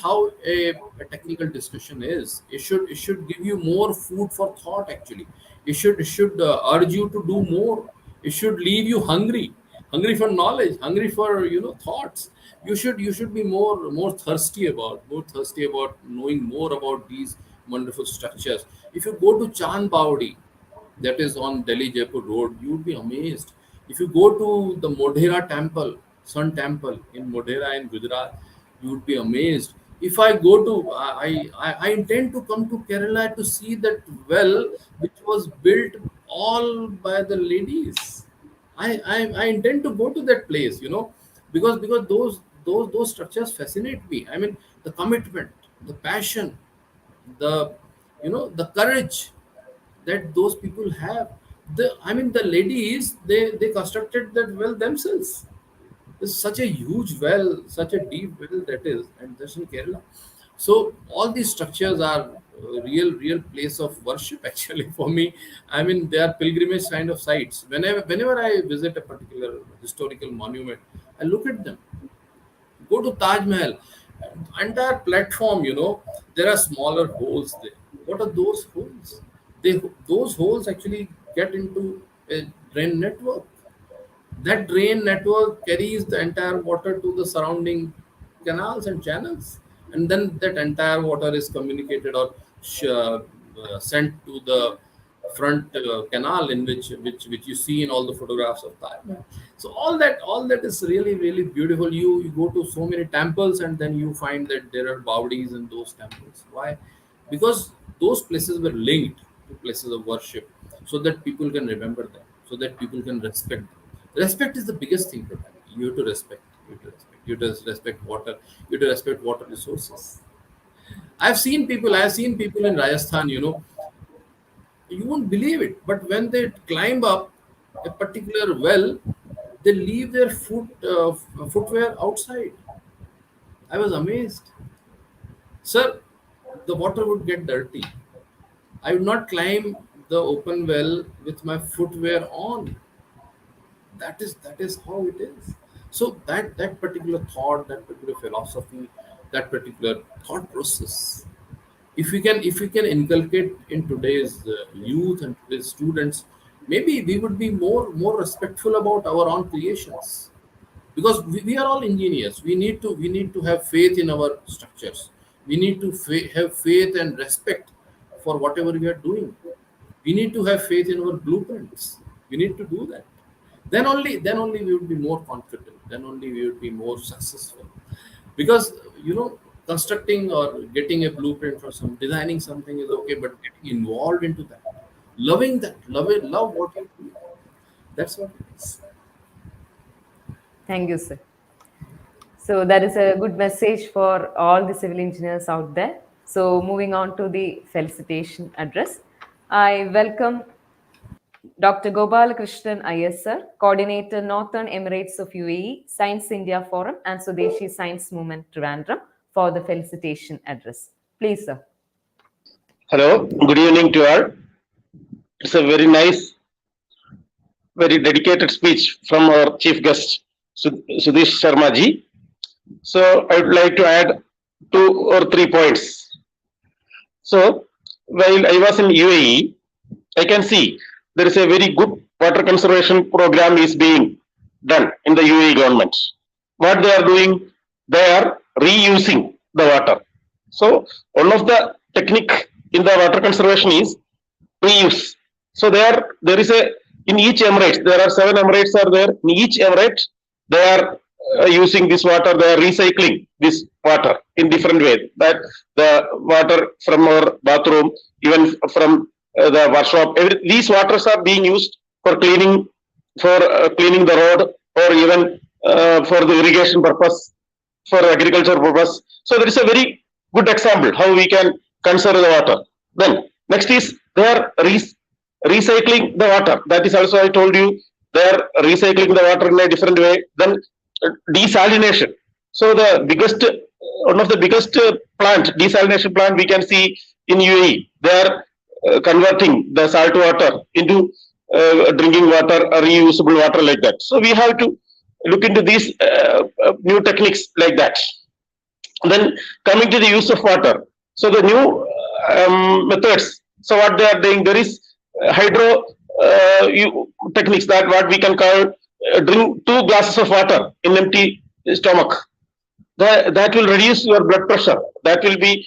how a technical discussion is. It should give you more food for thought. Actually, it should urge you to do more. It should leave you hungry for knowledge, hungry for thoughts. You should be more thirsty about knowing more about these wonderful structures. If you go to Chan Baudi, that is on Delhi Jaipur Road, you would be amazed. If you go to the Modhera Temple, Sun Temple in Modhera in Gujarat, you would be amazed. If I go to, I intend to come to Kerala to see that well, which was built all by the ladies. I intend to go to that place, because those structures fascinate me. I mean, the commitment, the passion, the courage that those people have. The ladies, they constructed that well themselves. It's such a huge well, such a deep well that is, and that's in Kerala. So all these structures are real place of worship actually for me. I mean, they are pilgrimage kind of sites. Whenever I visit a particular historical monument, I look at them. Go to Taj Mahal, entire platform, there are smaller holes there. What are those holes? Those holes actually get into a drain network. That drain network carries the entire water to the surrounding canals and channels, and then that entire water is communicated or sent to the front canal, in which you see in all the photographs of Taj Mahal. So all that is really beautiful. You go to so many temples, and then you find that there are Baudis in those temples. Why? Because those places were linked to places of worship, so that people can remember them, so that people can respect them. Respect is the biggest thing for them. You have to respect. You have to respect. You have to respect water. You have to respect water resources. I've seen people in Rajasthan, you won't believe it, but when they climb up a particular well, they leave their footwear outside. I was amazed. Sir, the water would get dirty. I would not climb the open well with my footwear on. That is how it is. So that particular thought, that particular philosophy, that particular thought process, if we can inculcate in today's youth and today's students, maybe we would be more respectful about our own creations, because we are all engineers. We need to have faith in our structures. We need to have faith and respect for whatever we are doing. We need to have faith in our blueprints. We need to do that. Then only we would be more confident. Then only we would be more successful. Because constructing or getting a blueprint for designing something is okay, but getting involved into that, loving that, love what you do. That's what it is. Thank you, sir. So that is a good message for all the civil engineers out there. So moving on to the felicitation address, I welcome Dr. Gopalakrishnan ISR, Coordinator Northern Emirates of UAE, Science India Forum and Swadeshi Science Movement Trivandrum for the felicitation address. Please, sir. Hello, good evening to all. It's a very nice, very dedicated speech from our chief guest, Sudhindra Sharma ji. So I would like to add 2 or 3 points. So while I was in UAE, I can see there is a very good water conservation program is being done in the UAE government. What they are doing, they are reusing the water. So one of the technique in the water conservation is reuse. So there is a, in each emirate, there are 7 emirates are there. In each emirate, they are using this water, they are recycling this water in different way. That the water from our bathroom, even from the workshop, these waters are being used for cleaning, cleaning the road, or even for the irrigation purpose, for agriculture purpose. So there is a very good example how we can conserve the water. Then next is they are recycling the water. That is also I told you, they are recycling the water in a different way. Then desalination. So the biggest, one of the biggest plant, desalination plant we can see in UAE. They are converting the salt water into drinking water or reusable water like that. So we have to look into these new techniques like that. Then coming to the use of water. So the new methods. So what they are doing, there is hydro techniques, that what we can call drink 2 glasses of water in empty stomach. That will reduce your blood pressure. That will be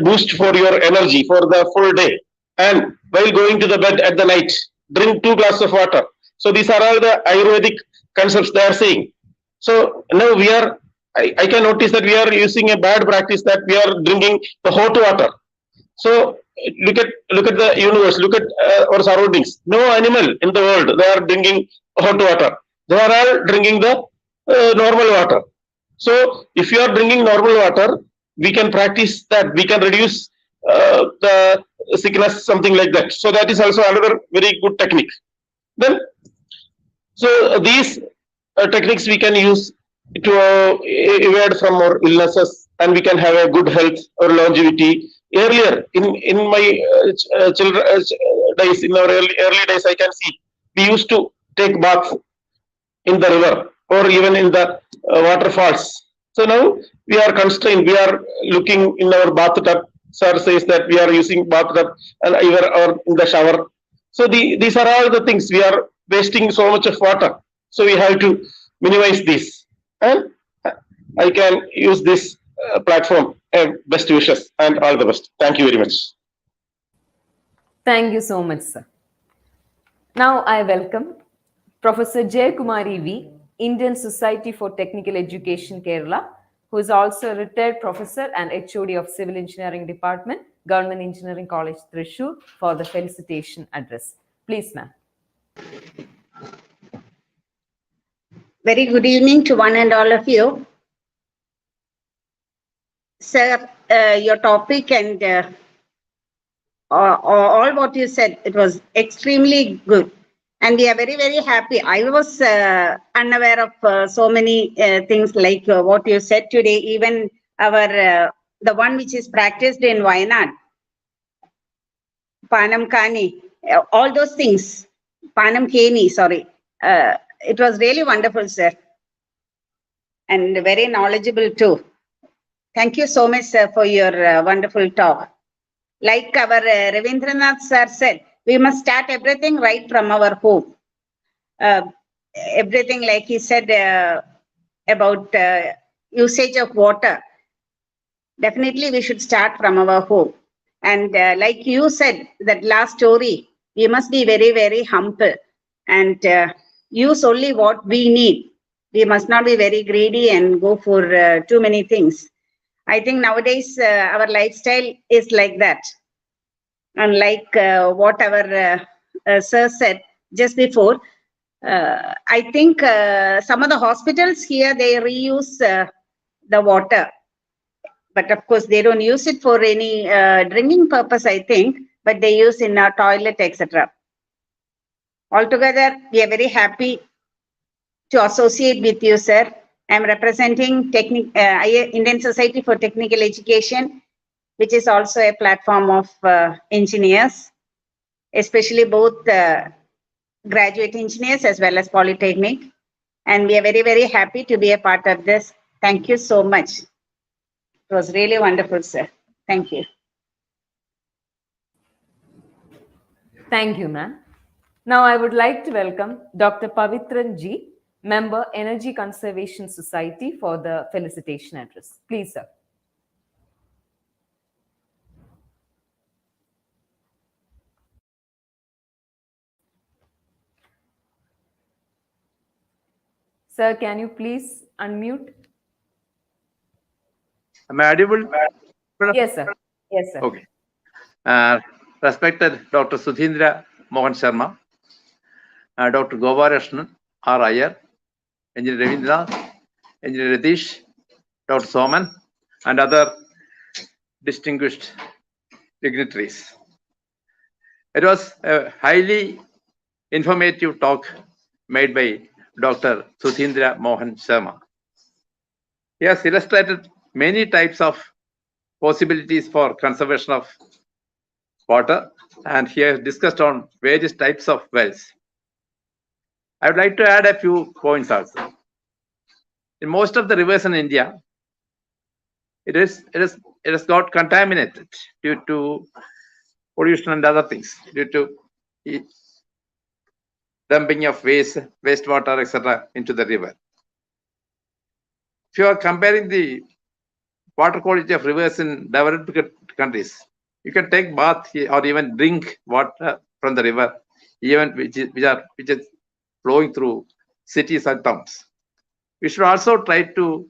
boost for your energy for the full day. And while going to the bed at the night, drink 2 glasses of water. So these are all the Ayurvedic concepts they are saying. So now we are, I can notice that we are using a bad practice, that we are drinking the hot water. So look at the universe, look at our surroundings. No animal in the world they are drinking hot water. They are all drinking the normal water. So if you are drinking normal water, we can practice that. We can reduce the sickness, something like that. So that is also another very good technique. Then, so these techniques we can use to evade from our illnesses, and we can have a good health or longevity. Earlier in my children days, in our early days, I can see we used to take bath in the river or even in the waterfalls. So now we are constrained. We are looking in our bathtub. Sir says that we are using bathtub and either or in the shower. So these are all the things. We are wasting so much of water. So we have to minimize this. And I can use this platform. Best wishes and all the best. Thank you very much. Thank you so much, sir. Now I welcome Professor Jay Kumari V, Indian Society for Technical Education, Kerala, who is also a retired professor and HOD of Civil Engineering Department, Government Engineering College, Thrissur, for the felicitation address. Please, ma'am. Very good evening to one and all of you. Sir, your topic and all what you said, it was extremely good. And we are very, very happy. I was unaware of so many things like what you said today, even our, the one which is practiced in Wayanad, Panam Kani, all those things, Panam Keni, sorry. It was really wonderful, sir. And very knowledgeable too. Thank you so much, sir, for your wonderful talk. Like our Ravindranath sir said, we must start everything right from our home. Everything like he said about usage of water. Definitely we should start from our home. And like you said, that last story, we must be very, very humble and use only what we need. We must not be very greedy and go for too many things. I think nowadays our lifestyle is like that. And like what our sir said just before, I think some of the hospitals here, they reuse the water. But of course, they don't use it for any drinking purpose, I think, but they use in a toilet, etc. Altogether, we are very happy to associate with you, sir. I'm representing Indian Society for Technical Education, which is also a platform of engineers, especially both graduate engineers as well as polytechnic. And we are very, very happy to be a part of this. Thank you so much. It was really wonderful, sir. Thank you. Thank you, ma'am. Now I would like to welcome Dr. Pavitran G, Member, Energy Conservation Society, for the felicitation address. Please, sir. Sir, can you please unmute? Am I audible? Yes, sir. Yes, sir. Okay. Respected Dr. Sudhindra Mohan Sharma, Dr. Govarashnan R. Iyer, Engineer Ravindra, Engineer Ritesh, Dr. Soman, and other distinguished dignitaries. It was a highly informative talk made by Dr. Sudhindra Mohan Sharma. He has illustrated many types of possibilities for conservation of water, and he has discussed on various types of wells. I would like to add a few points also. In most of the rivers in India, it has got contaminated due to pollution and other things, due to dumping of wastewater, etc., into the river. If you are comparing the water quality of rivers in developed countries, you can take bath or even drink water from the river, even which is flowing through cities and towns. We should also try to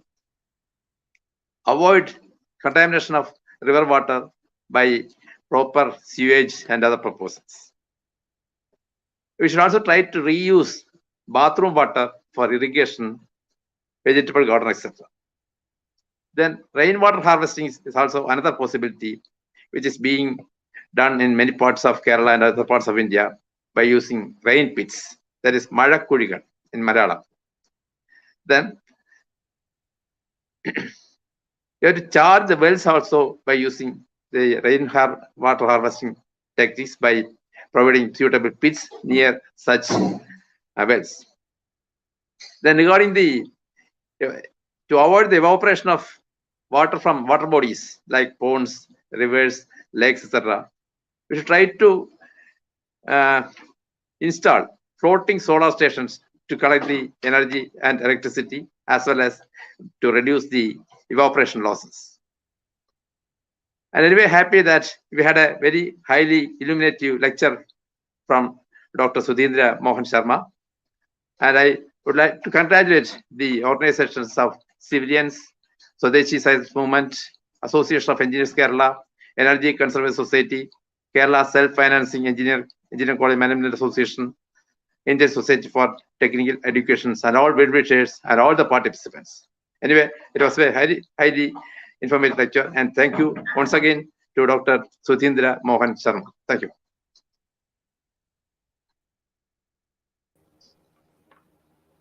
avoid contamination of river water by proper sewage and other proposals. We should also try to reuse bathroom water for irrigation, vegetable garden, etc. Then rainwater harvesting is also another possibility, which is being done in many parts of Kerala and other parts of India by using rain pits, that is Mazhakkuzhigal in Malayalam. Then you have to charge the wells also by using the water harvesting techniques by providing suitable pits near such wells. Then regarding to avoid the evaporation of water from water bodies like ponds, rivers, lakes, etc., we should try to install floating solar stations to collect the energy and electricity, as well as to reduce the evaporation losses. And anyway, happy that we had a very highly illuminative lecture from Dr. Sudhindra Mohan Sharma. And I would like to congratulate the organizations of Civilianz, Swadeshi Science Movement, Association of Engineers Kerala, Energy Conservation Society, Kerala Self-Financing Engineering College Management Association, Indian Society for Technical Education, and all benefactors and all the participants. Anyway, it was a very highly informative lecture, and thank you once again to Dr. Sudhindra Mohan Sharma. Thank you.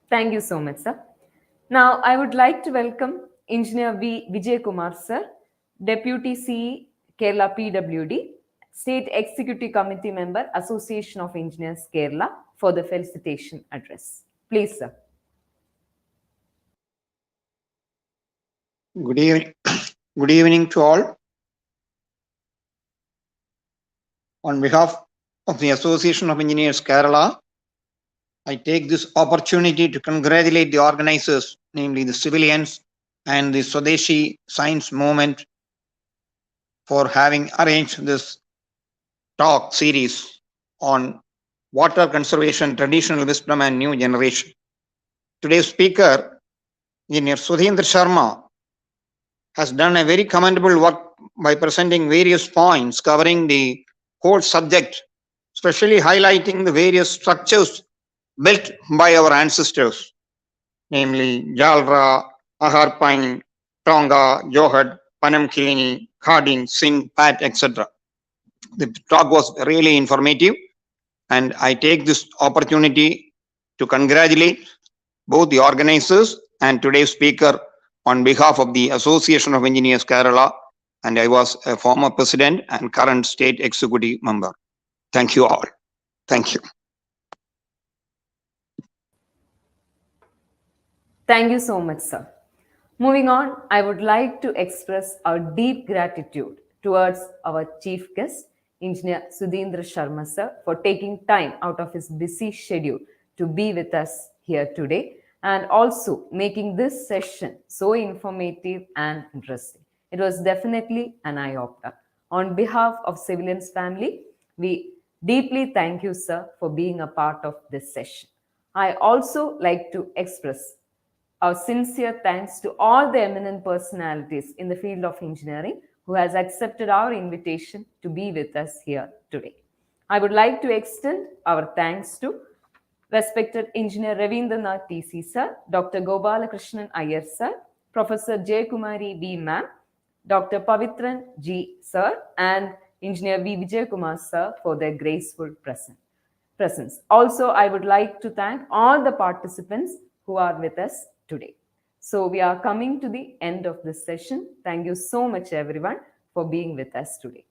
Thank you so much, sir. Now, I would like to welcome Engineer V. Vijay Kumar, sir, Deputy CE, Kerala PWD, State Executive Committee Member, Association of Engineers Kerala, for the felicitation address. Please, sir. Good evening. Good evening to all. On behalf of the Association of Engineers Kerala, I take this opportunity to congratulate the organizers, namely the Civilianz and the Swadeshi Science Movement, for having arranged this talk series on water conservation, traditional wisdom, and new generation. Today's speaker, Engineer Sudhindra Sharma, has done a very commendable work by presenting various points covering the whole subject, especially highlighting the various structures built by our ancestors, namely Jalra, Aharpain, Tonga, Johad, Panamkilini, Hardin, Singh, Pat, etc. The talk was really informative, and I take this opportunity to congratulate both the organizers and today's speaker on behalf of the Association of Engineers Kerala, and I was a former president and current state executive member. Thank you all. Thank you. Thank you so much, sir. Moving on, I would like to express our deep gratitude towards our chief guest, Engineer Sudhindra Sharma, sir, for taking time out of his busy schedule to be with us here today, and also making this session so informative and interesting. It was definitely an eye-opener. On behalf of Civilianz family, we deeply thank you, sir, for being a part of this session. I also like to express Our sincere thanks to all the eminent personalities in the field of engineering who has accepted our invitation to be with us here today. I would like to extend our thanks to respected Engineer Ravindranath TC Sir, Dr. Gopalakrishnan Iyer Sir, Professor J. Kumari B. Ma'am, Dr. Pavitran G. Sir, and Engineer V. Vijay Kumar Sir for their graceful presence. Also, I would like to thank all the participants who are with us today. So we are coming to the end of this session. Thank you so much everyone for being with us today.